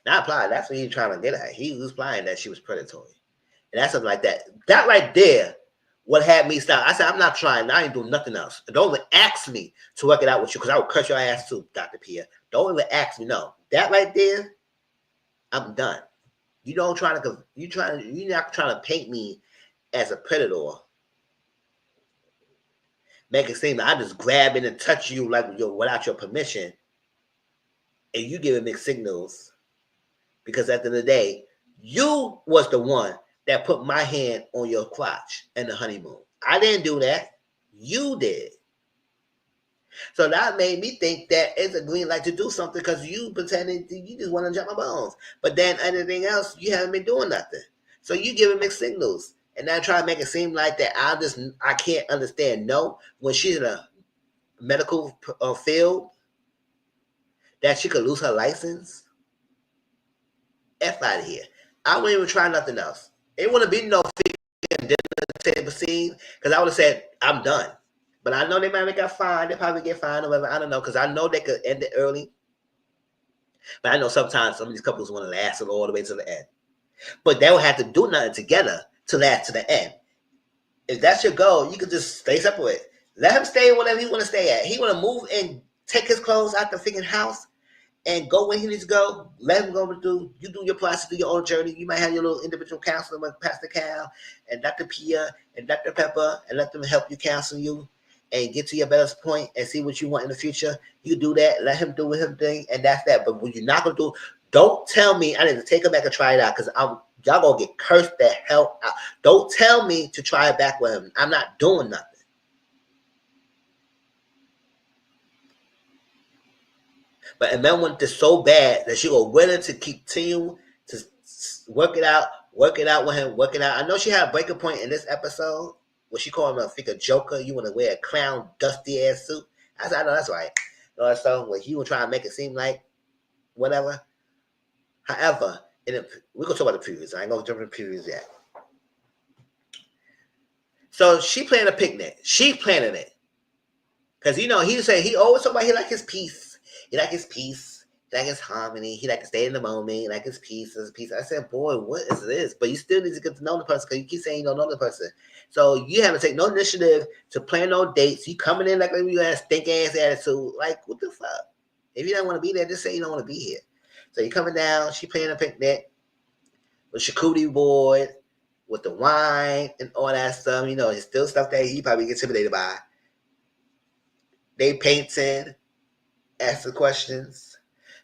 Not apply. That's what he was trying to get at. He was implying that she was predatory. And that's something like that. That right there, what had me stop. I said, I'm not trying. I ain't doing nothing else. Don't even ask me to work it out with you because I will cut your ass too, Dr. Pierre. Don't even ask me. No. That right there, I'm done. You're not trying to paint me as a predator. Make it seem like I just grab in and touch you without your permission. And you giving mixed signals. Because at the end of the day, you was the one that put my hand on your crotch in the honeymoon. I didn't do that. You did. So that made me think that it's a green light to do something because you pretending you just want to jump my bones. But then anything else, you haven't been doing nothing. So you giving mixed signals. And now try to make it seem like that I can't understand no when she's in a medical field that she could lose her license. F out of here. I wouldn't even try nothing else. It wouldn't be no dinner table scene because I would have said, I'm done. But I know they might get fined. They probably get fined or whatever. I don't know because I know they could end it early. But I know sometimes some of these couples want to last all the way to the end. But they don't have to do nothing together to last to the end. If that's your goal, you could just stay separate. Let him stay whatever he want to stay at. He want to move and take his clothes out the freaking house and go where he needs to go. Let him go do. You do your process, do your own journey. You might have your little individual counselor like Pastor Cal and Dr. Pia and Dr. Pepper, and let them help you counsel you and get to your best point and see what you want in the future. You do that. Let him do with him thing, and that's that. But what you're not gonna do, don't tell me I need to take him back and try it out because y'all gonna get cursed the hell out. Don't tell me to try it back with him. I'm not doing nothing. But Mel wanted this so bad that she was willing to continue to work it out with him, work it out. I know she had a breaking point in this episode where she called him a freaking joker. You want to wear a clown, dusty ass suit? I said, I know that's right. You know that stuff where he was trying to make it seem like whatever. However, we're going to talk about the previews. I ain't going to jump into the previews yet. So she planned a picnic. She planning it. Because, you know, he said he always talk about he like his peace. He like his peace. He like his harmony. He like to stay in the moment. He like his peace. His peace. I said, boy, what is this? But you still need to get to know the person because you keep saying you don't know the person. So you haven't taken no initiative to plan no dates. You coming in like you got a stink-ass attitude. Like, what the fuck? If you don't want to be there, just say you don't want to be here. So you coming down. She planning a picnic with charcuterie board, with the wine and all that stuff. You know, it's still stuff that he probably gets intimidated by. They painting, asking questions.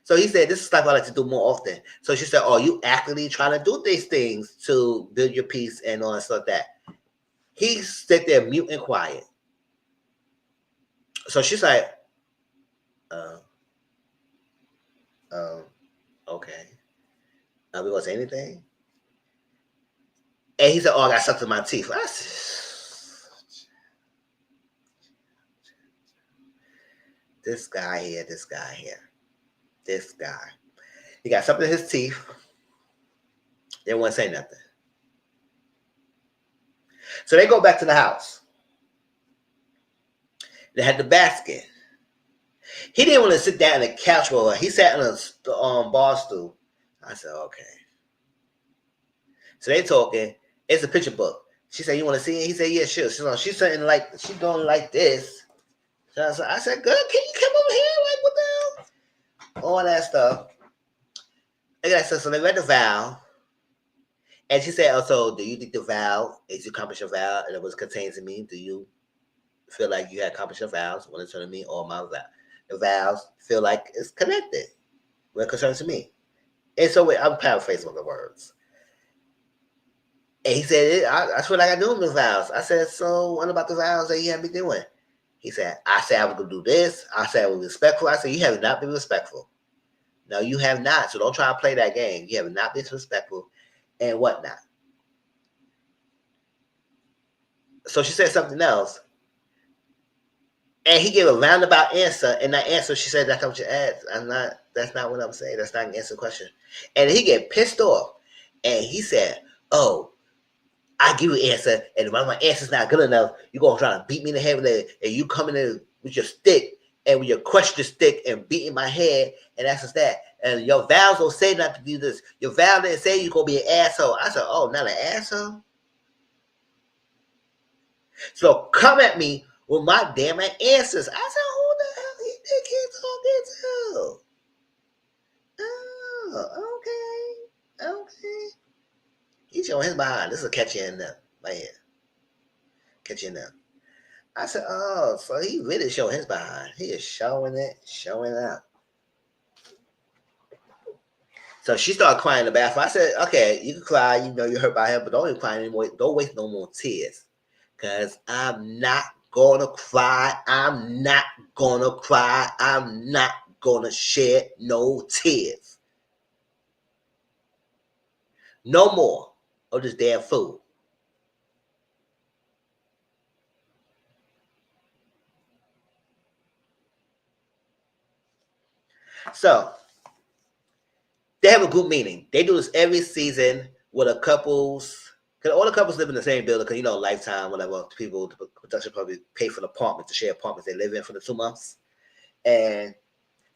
So he said, this is stuff I like to do more often. So she said, oh, you actively trying to do these things to build your peace and all that stuff like that. He sat there mute and quiet. So she's like, okay. Are we going to say anything? And he said, oh, I got something in my teeth. I said, this guy here. He got something in his teeth. They won't say nothing. So they go back to the house. They had the basket. He didn't want to sit down on the couch with her. He sat on a bar stool. I said, okay. So they talking. It's a picture book. She said, you want to see it? He said, yeah, sure. She's doing like this. So I said, girl, can you come over here? Like, what the hell? All that stuff. So they read the vow. And she said, also, do you think the vow is you accomplish your vow and it was contained to me? Do you feel like you had accomplished your vows when it turned to me or my vow? The vows feel like it's connected when it concerns to me. And so I'm paraphrasing the words. And he said, I feel like I do the vows. I said, so what about the vows that you had me doing? He said, I said I was going to do this. I said I was respectful. I said, you have not been respectful. No, you have not. So don't try to play that game. You have not been respectful and whatnot. So she said something else. And he gave a roundabout answer. And that answer, she said, that's not what you asked. That's not what I'm saying. That's not an answer question. And he get pissed off. And he said, oh, I give you an answer. And if my answer's not good enough, you're going to try to beat me in the head with it. And you coming in with your stick and with your question stick and beating my head. And that's just that. And your vows don't say not to do this. Your vow didn't say you're going to be an asshole. I said, oh, not an asshole? So come at me with my damn answers. I said, who the hell he think he's talking to? Oh, okay. He's showing his behind. This will catch you in there. Right here. Catch you in there. I said, oh, so he really showing his behind. He is showing out. So she started crying in the bathroom. I said, okay, you can cry. You know you're hurt by him, but don't even cry anymore. Don't waste no more tears. Because I'm not going to cry. I'm not going to shed no tears. No more of this damn food. So, they have a group meeting. They do this every season with a couples, because all the couples live in the same building, because, you know, Lifetime, whatever, people, the production probably pay for the apartments, to share apartments they live in for the 2 months. And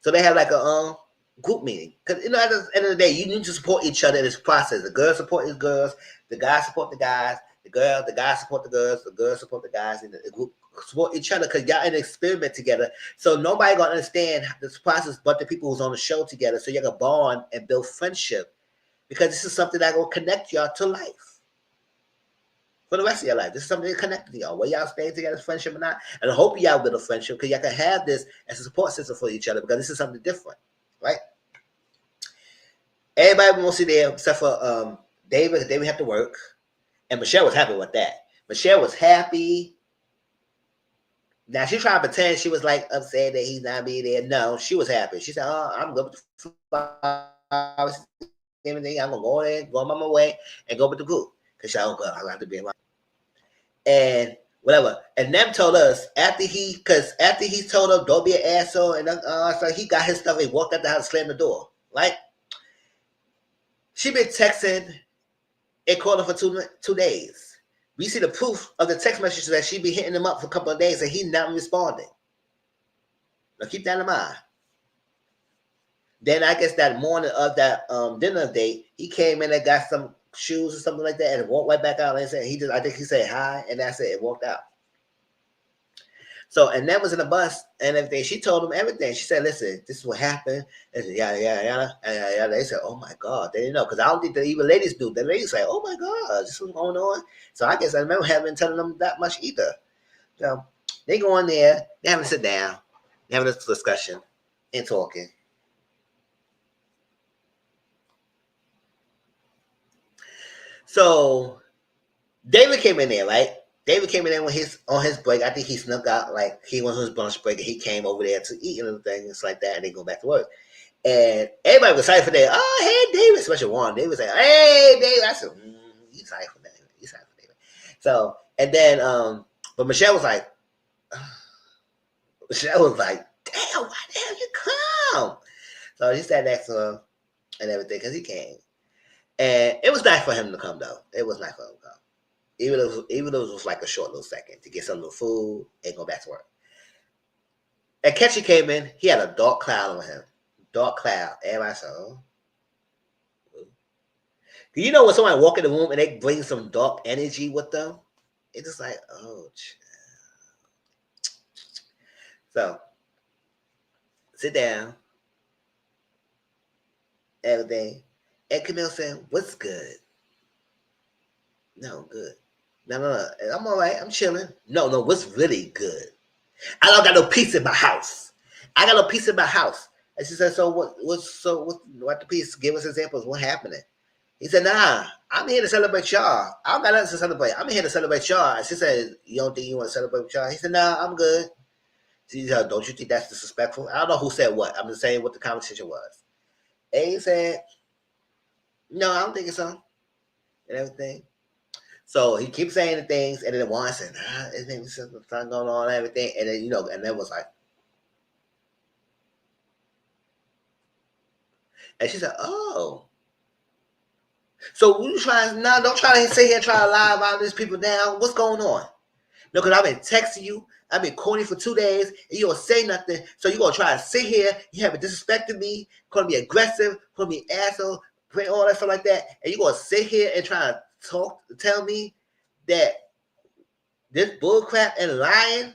so they have like a group meeting. Because, you know, at the end of the day, you need to support each other in this process. The girls support the girls, the guys support the guys, the guys support the girls support the guys, and the group support each other because y'all in an experiment together. So nobody gonna understand this process but the people who's on the show together. So you can bond and build friendship because this is something that will connect y'all to life for the rest of your life. This is something that connects y'all. Whether y'all stay together, friendship or not. And I hope y'all build a friendship because y'all can have this as a support system for each other because this is something different, right? Everybody wants to see there except for David. David had to work, and Michelle was happy with that. Michelle was happy Now she tried to pretend she was like upset that he's not being there. No, she was happy. She said, "Oh, I'm good with the flowers, everything. I'm gonna go there, go on my way, and go with the group." Cause she said, "Oh God, I have to be in my," and whatever. And them told us after he told her don't be an asshole, and so he got his stuff and walked out the house, slammed the door. Like she been texting and calling for 2 days. We see the proof of the text messages that she be hitting him up for a couple of days and he not responding. Now keep that in mind. Then I guess that morning of that dinner date, he came in and got some shoes or something like that and walked right back out and said I think he said hi and that's it and walked out. So, and that was in the bus and everything. She told him everything. She said, listen, this is what happened. And yada, yada, yada, yada, yada. They said, oh my God. They didn't know. Because I don't think that even ladies do. The ladies say, oh my God, this was going on. So I guess I remember having telling them that much either. So they go in there. They having to sit down. They having this discussion and talking. So David came in there, right? David came in there on his break. I think he snuck out, like he went on his brunch break, and he came over there to eat and everything, it's like that, and they go back to work. And everybody was excited for David. Oh, hey, David, especially Juan. David was like, hey, David. I said, you excited for David. You excited for David. So, and then, but Michelle was like, damn, why the hell you come? So she sat next to him and everything because he came. And it was nice for him to come, though. It was nice for him to come. Even though it was like a short little second to get some little food and go back to work. And Ketchy came in, he had a dark cloud on him. Dark cloud. Everybody said, oh. You know when somebody walk in the room and they bring some dark energy with them? It's just like, oh, child. So, sit down. Everything. And Camille said, what's good? No, good. No. I'm all right. I'm chilling. No, what's really good? I don't got no peace in my house. I got no peace in my house. And she said, so what the peace? Give us examples. What happening? He said, nah, I'm here to celebrate y'all. I don't got nothing to celebrate. I'm here to celebrate y'all. And she said, you don't think you want to celebrate with y'all? He said, nah, I'm good. She said, don't you think that's disrespectful? I don't know who said what. I'm just saying what the conversation was. And he said, no, I don't think it's so. And everything. So he keeps saying the things, and then Juan said, it made me something going on and everything. And then, and then was like, and she said, oh. So you trying now? Don't try to sit here and try to lie about these people down. What's going on? No, because I've been texting you. I've been calling you for 2 days, and you don't say nothing. So you're going to try to sit here. You haven't disrespected me, calling me aggressive, calling me asshole, all that stuff like that. And you're going to sit here and try to tell me that this bullcrap and lying?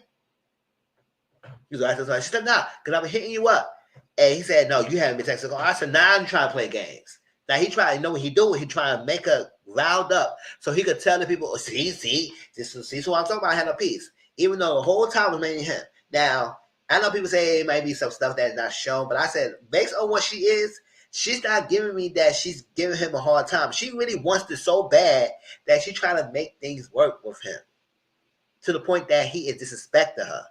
She said, nah, because I've been hitting you up. And he said, no, you haven't been texting. I said, nah, I'm trying to play games. Now he tried, what he doing? He trying to make her riled up so he could tell the people, oh, see what I'm talking about. I had no peace. Even though the whole time was mainly him. Now, I know people say it might be some stuff that's not shown, but I said, based on what she is, she's not giving me that she's giving him a hard time. She really wants this so bad that she's trying to make things work with him to the point that he is disrespecting her.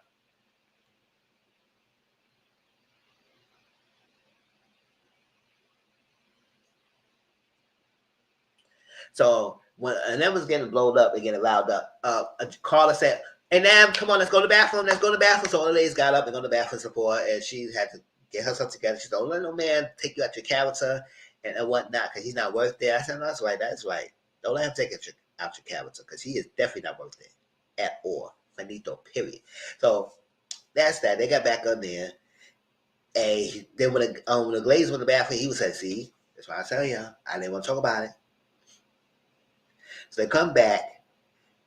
So and that was getting blown up and getting loud up. Carla said, "Hey, Nam, come on, let's go to the bathroom. Let's go to the bathroom." So all the ladies got up and go to the bathroom support, and she had to get herself together. She said, "Don't let no man take you out your character and whatnot, because he's not worth it." I said, "No, that's right. That's right. Don't let him take it out your character, because he is definitely not worth it at all. Finito, period." So that's that. They got back on there, and then when the Glaze went to the bathroom, he was like, "See, that's why I tell you, I didn't want to talk about it." So they come back,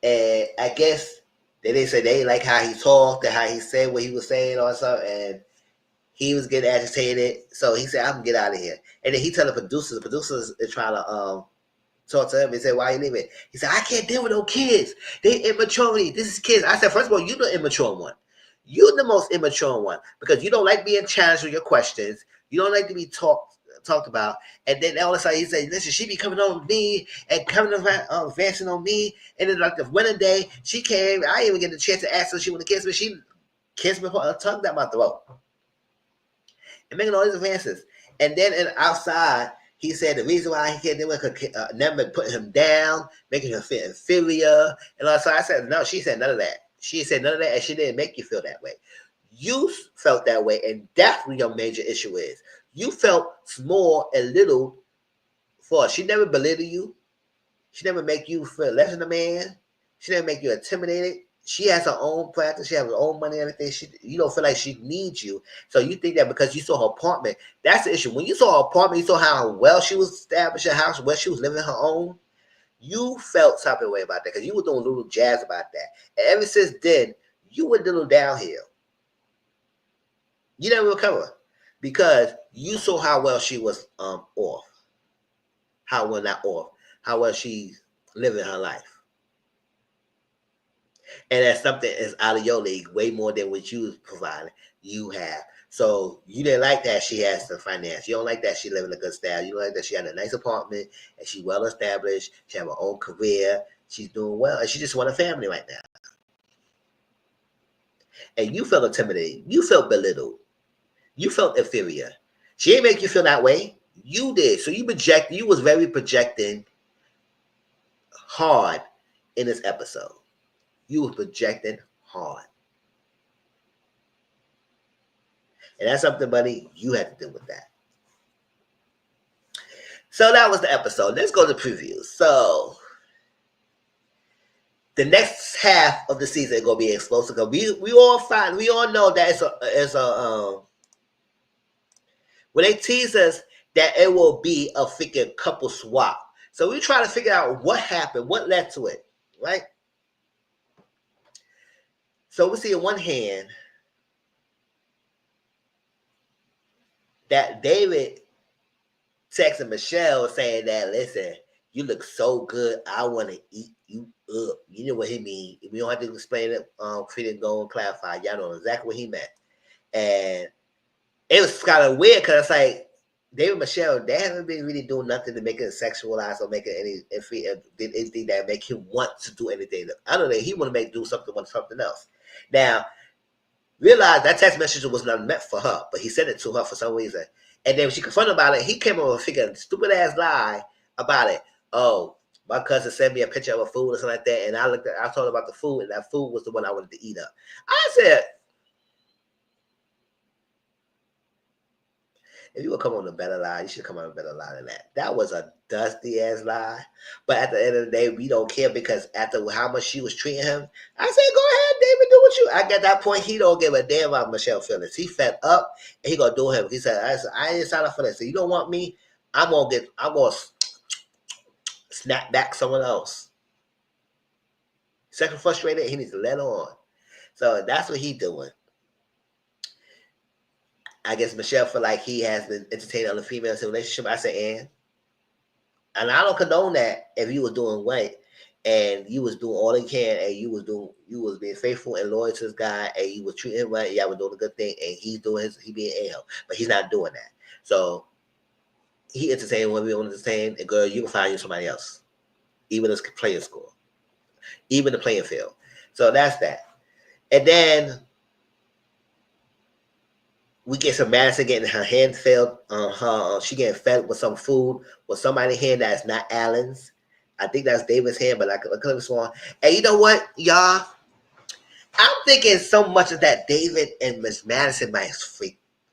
and I guess they say they like how he talked and how he said what he was saying or something, and he was getting agitated. So he said, "I'm gonna get out of here." And then he tell the producers is trying to talk to him and say, "Why you leaving?" He said, "I can't deal with no kids. They immaturity. This is kids." I said, "First of all, you're the immature one. You're the most immature one, because you don't like being challenged with your questions. You don't like to be talked about." And then all of a sudden he said, "Listen, she be coming on me and coming advancing on me." And then like the winning day, she came. I didn't even get the chance to ask her if she wanted to kiss me. kissed me, tongue down my throat, and making all these advances. And then outside, he said the reason why he can't do it because never putting him down, making him feel inferior. And so I said, no, she said none of that. She said none of that, and she didn't make you feel that way. You felt that way, and that's what your major issue is. You felt small and little for her. She never belittled you. She never make you feel less than a man. She never make you intimidated. She has her own practice. She has her own money and everything. You don't feel like she needs you. So you think that because you saw her apartment, that's the issue. When you saw her apartment, you saw how well she was established, her house, where she was living her own, you felt something way about that because you were doing a little jazz about that. And ever since then, you went a little downhill. You never recover because you saw how well she was off. How well not off. How well she's living her life. And that's something that's out of your league, way more than what you providing. You have. So you didn't like that she has the finance. You don't like that she living a good style. You don't like that she had a nice apartment and she's well established. She have her own career. She's doing well. And she just want a family right now. And you felt intimidated. You felt belittled. You felt inferior. She didn't make you feel that way. You did. So you was very projecting hard in this episode. You were projecting hard. And that's something, buddy, you had to deal with that. So that was the episode. Let's go to previews. So the next half of the season is gonna be explosive. We all know that it's a when they tease us that it will be a freaking couple swap. So we try to figure out what happened, what led to it, right? So we see on one hand that David texting Michelle saying that, listen, you look so good, I want to eat you up. You know what he mean. We don't have to explain it. He didn't go and clarify. Y'all know exactly what he meant. And it was kind of weird because it's like, David and Michelle, they haven't been really doing nothing to make it sexualized or make it anything that make him want to do anything. I don't know. He want to do something with something else. Now, realize that text message was not meant for her, but he sent it to her for some reason. And then when she confronted about it, he came up with a figure stupid ass lie about it. Oh, my cousin sent me a picture of a food or something like that, and I told her about the food, and that food was the one I wanted to eat up. I said, if you would come on a better lie, you should come on a better lie than that. That was a dusty ass lie. But at the end of the day, we don't care because after how much she was treating him, I said, go ahead, David, do what you. I get that point. He don't give a damn about Michelle's feelings. He fed up and he gonna do him. He said, I didn't sign up for this. So you don't want me? I'm gonna snap back someone else. Second frustrated, he needs to let on. So that's what he doing. I guess Michelle feel like he has been entertaining other females in a relationship. I say, and I don't condone that if you were doing right and you was doing all you can and you was being faithful and loyal to this guy and you was treating him right, y'all was doing a good thing and he being a-hole. But he's not doing that. So he entertaining what we want to entertain, and girl, you can find you somebody else. Even this playing school. Even the playing field. So that's that. And then we get some Madison getting her hand fed. She getting fed with some food with somebody's hand that's not Allen's. I think that's David's hand, but I could have sworn. And you know what, y'all? I'm thinking so much of that David and Miss Madison might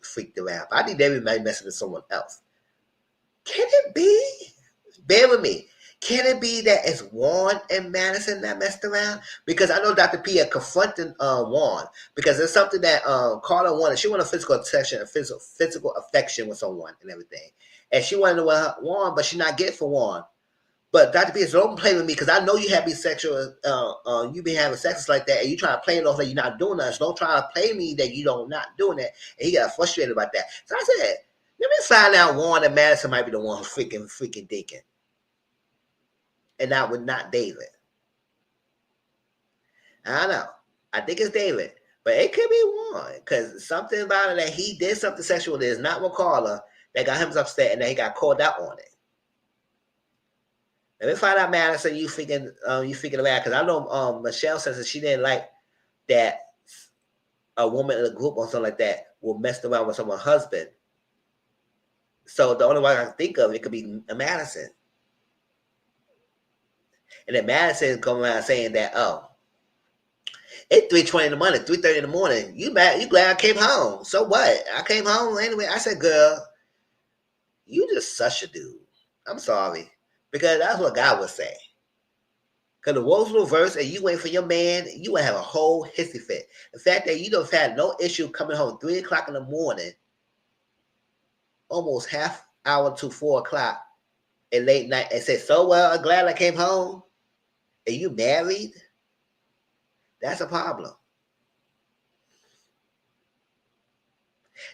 freaked around. I think David might mess with someone else. Can it be? Bear with me. Can it be that it's Juan and Madison that messed around? Because I know Dr. P had confronted Juan because there's something that Carla wanted. She wanted physical affection with someone and everything. And she wanted to Juan, but she not getting for Juan. But Dr. P, don't play with me because I know you have been sexual, you been having sex like that, and you try to play it off like you're not doing that. So don't try to play me that you don't not doing that. And he got frustrated about that. So I said, let me find out Juan and Madison might be the one freaking thinking. And not David. I don't know. I think it's David. But it could be Juan. Because something about it that he did something sexual that is not with Carla that got him upset and then he got called out on it. Let me find out, Madison, you freaking around. Because I know Michelle says that she didn't like that a woman in a group or something like that will mess around with someone's husband. So the only one I can think of, it could be a Madison. And then Madison come around saying that, oh, it's 3:20 in the morning, 3:30 in the morning. You mad? You glad I came home? So what? I came home anyway. I said, girl, you just such a dude. I'm sorry, because that's what God would say. Because the roles reverse and you wait for your man, you would have a whole hissy fit. The fact that you don't have no issue coming home 3 o'clock in the morning, almost half hour to 4 o'clock at late night, and say, so well, I'm glad I came home. And you married? That's a problem.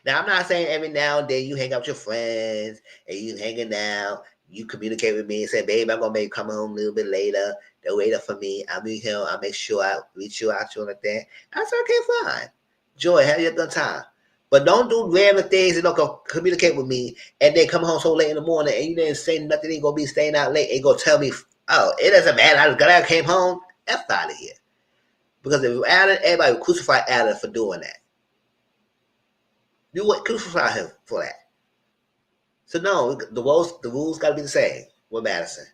Now, I'm not saying every now and then you hang out with your friends and you hanging out, you communicate with me and say, babe, I'm going to maybe come home a little bit later. They'll wait up for me. I'll meet him. I'll make sure I reach you out, you like that. I said, okay, fine. Joy, have your good time. But don't do random things and don't communicate with me and then come home so late in the morning and you didn't say nothing. You ain't going to be staying out late and go tell me, oh, it doesn't matter. I'm glad I came home. F out of here. Because if Alan, everybody would crucify Alan for doing that. You would crucify him for that. So no, the rules got to be the same with Madison.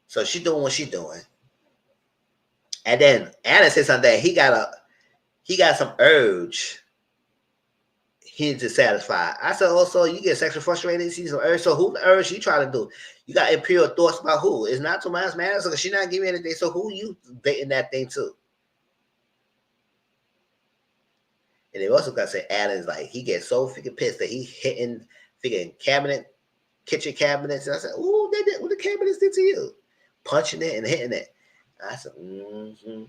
So she's doing what she's doing. And then Alan said something that he got some urge he needs to satisfy. I said, oh, so you get sexually frustrated, see some urge. So who the urge you trying to do? You got impure thoughts about who? It's not too much Madison because she's not giving anything. So who you dating that thing to? And they also got to say Alan's like, he gets so freaking pissed that he hitting freaking kitchen cabinets. And I said, ooh, they did what the cabinets did to you. Punching it and hitting it. I said, mm-hmm. And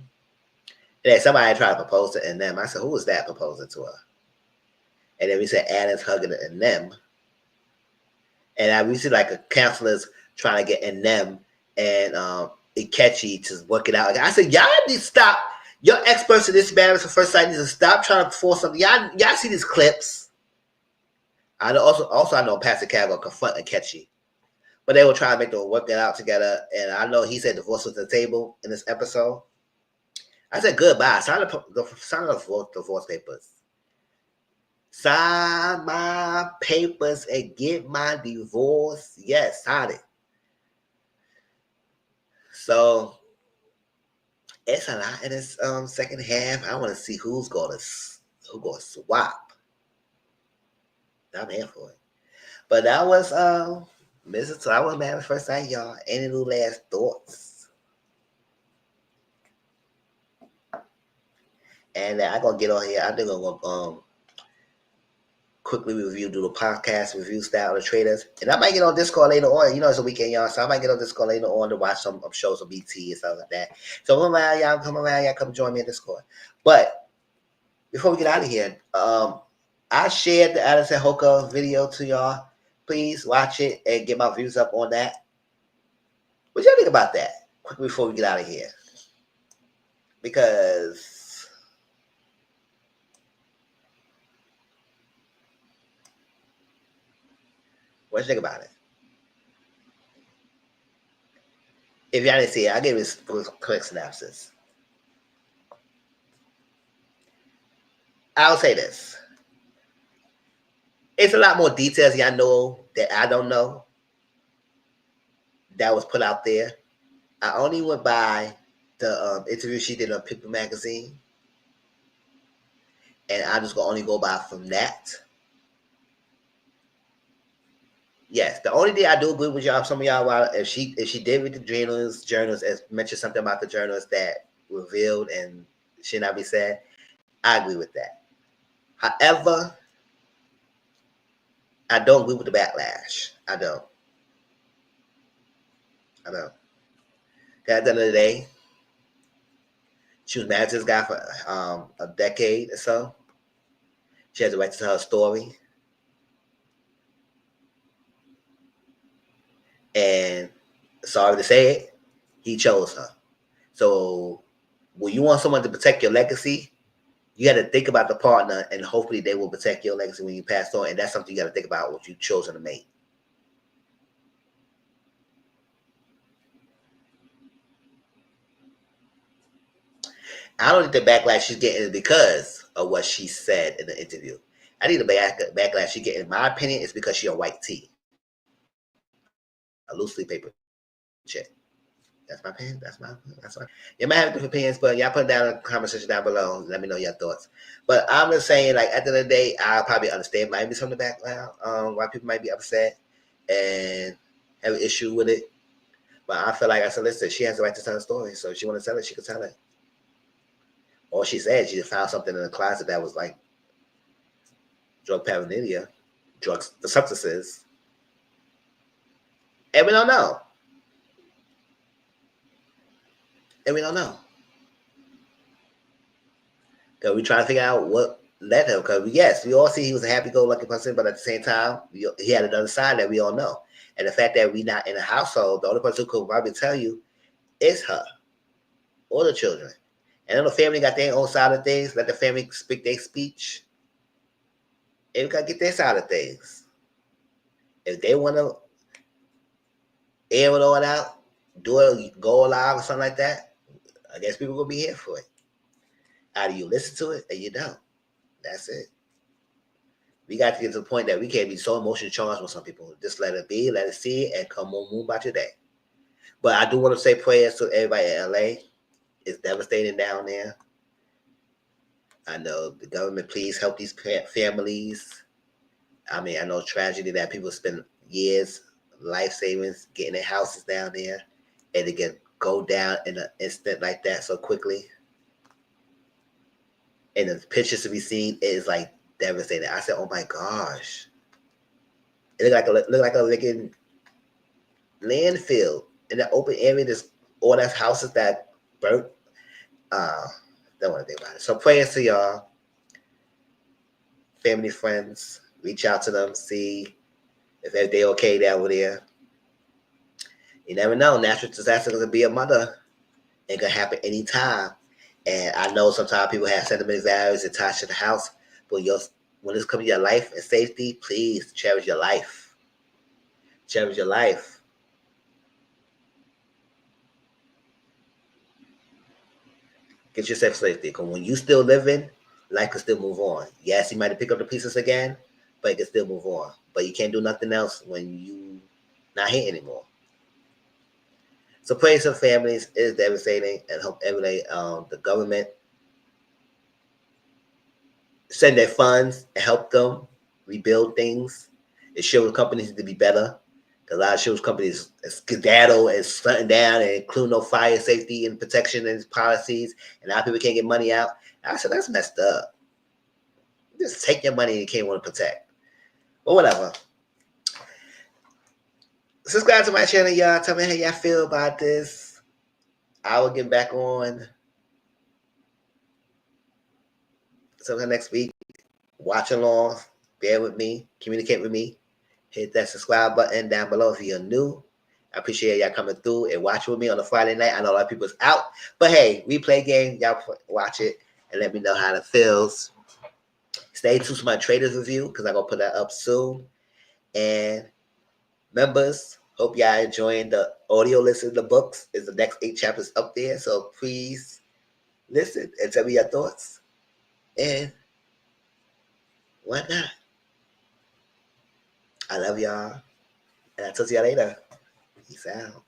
then somebody tried to propose to them. I said, who was that proposing to her? And then we said Alan's hugging it and them. And we see like a counselor's trying to get them and Ikechi to work it out. I said, y'all need to stop. Your experts in this marriage for first sight need to stop trying to force something. Y'all see these clips. I know also I know Pastor Cal will confront Ikechi. But they were trying to make them work that out together. And I know he said divorce was the table in this episode. I said goodbye. Sign the divorce papers. Sign my papers and get my divorce. Yes, sign it. So it's a lot in this second half. I want to see who's gonna swap. I'm here for it. But that was Mrs. So I was married first time, y'all. Any little last thoughts? And I'm gonna get on here. I think I'm gonna quickly review, do the podcast review style of the traders. And I might get on Discord later on. You know, it's a weekend, y'all. So I might get on Discord later on to watch some shows on BT and stuff like that. So come around, y'all. Come join me in Discord. But before we get out of here, I shared the Addison Hoka video to y'all. Please watch it and get my views up on that. What y'all think about that? Quickly before we get out of here. Because what you think about it? If y'all didn't see it, I'll give you a quick synopsis. I'll say this. It's a lot more details y'all know that I don't know that was put out there. I only went by the interview she did on People Magazine. And I'm just going to only go by from that. Yes, the only thing I do agree with y'all, some of y'all, if she did read the journals and mentioned something about the journals that revealed and should not be said, I agree with that. However, I don't agree with the backlash. I don't. At the end of the day, she was married to this guy for a decade or so. She has the right to tell her story. And sorry to say it, he chose her. So when you want someone to protect your legacy, you got to think about the partner and hopefully they will protect your legacy when you pass on. And that's something you got to think about what you've chosen to make. I don't think the backlash she's getting because of what she said in the interview. I think the backlash she's getting, in my opinion, is because she a white tee, a loose sleep paper chick. That's my opinion. That's my. You might have different opinions, but y'all put down a conversation down below. Let me know your thoughts. But I'm just saying, like at the end of the day, I probably understand maybe some of the background, why people might be upset and have an issue with it. But I feel like I said, listen, she has the right to tell a story. So if she want to tell it, she can tell it. Or she said she found something in the closet that was like drug paraphernalia, drugs, the substances, and we don't know. And we don't know. Because we trying to figure out what led him. Because yes, we all see he was a happy-go-lucky person, but at the same time, he had another side that we all know. And the fact that we not in a household, the only person who could probably tell you is her or the children. And then the family got their own side of things. Let the family speak their speech. And we got to get their side of things. If they want to air it all out, do it, go live or something like that, I guess people will be here for it. Either you listen to it or you don't. That's it. We got to get to the point that we can't be so emotionally charged with some people. Just let it be, let it see, and come on, move about your day. But I do want to say prayers to everybody in LA. It's devastating down there. I know the government, please help these families. I mean, I know tragedy that people spend years, life savings, getting their houses down there, and it can go down in an instant like that so quickly. And the pictures to be seen is like devastating. I said, "Oh my gosh!" It looked like a freaking landfill in the open area. There's all that houses that burnt. Don't want to think about it. So prayers to y'all, family, friends. Reach out to them, see if they're okay down there. You never know. Natural disaster can be a mother. It can happen anytime. And I know sometimes people have sentimental values attached to the house, but when it's coming to your life and safety, please cherish your life. Cherish your life. Get yourself safety. Because when you still living, life can still move on. Yes, you might have picked up the pieces again, but it can still move on. But you can't do nothing else when you not here anymore. So prayers for families is devastating, and hope every day the government send their funds and help them rebuild things. It shows companies to be better. A lot of shows companies skedaddle and shutting down and include no fire safety and protection and policies, and now people can't get money out. I said that's messed up. Just take your money and you can't want to protect. But whatever. Subscribe to my channel, y'all. Tell me how y'all feel about this. I will get back on sometime next week. Watch along. Bear with me. Communicate with me. Hit that subscribe button down below if you're new. I appreciate y'all coming through and watching with me on a Friday night. I know a lot of people's out, but hey, we play games. Y'all watch it and let me know how it feels. Stay tuned to my traders review because I'm gonna put that up soon. And members, hope y'all enjoying the audio listen to the books. Is the next 8 chapters up there, so please listen and tell me your thoughts. And why not? I love y'all, and I'll talk to y'all later. Peace out.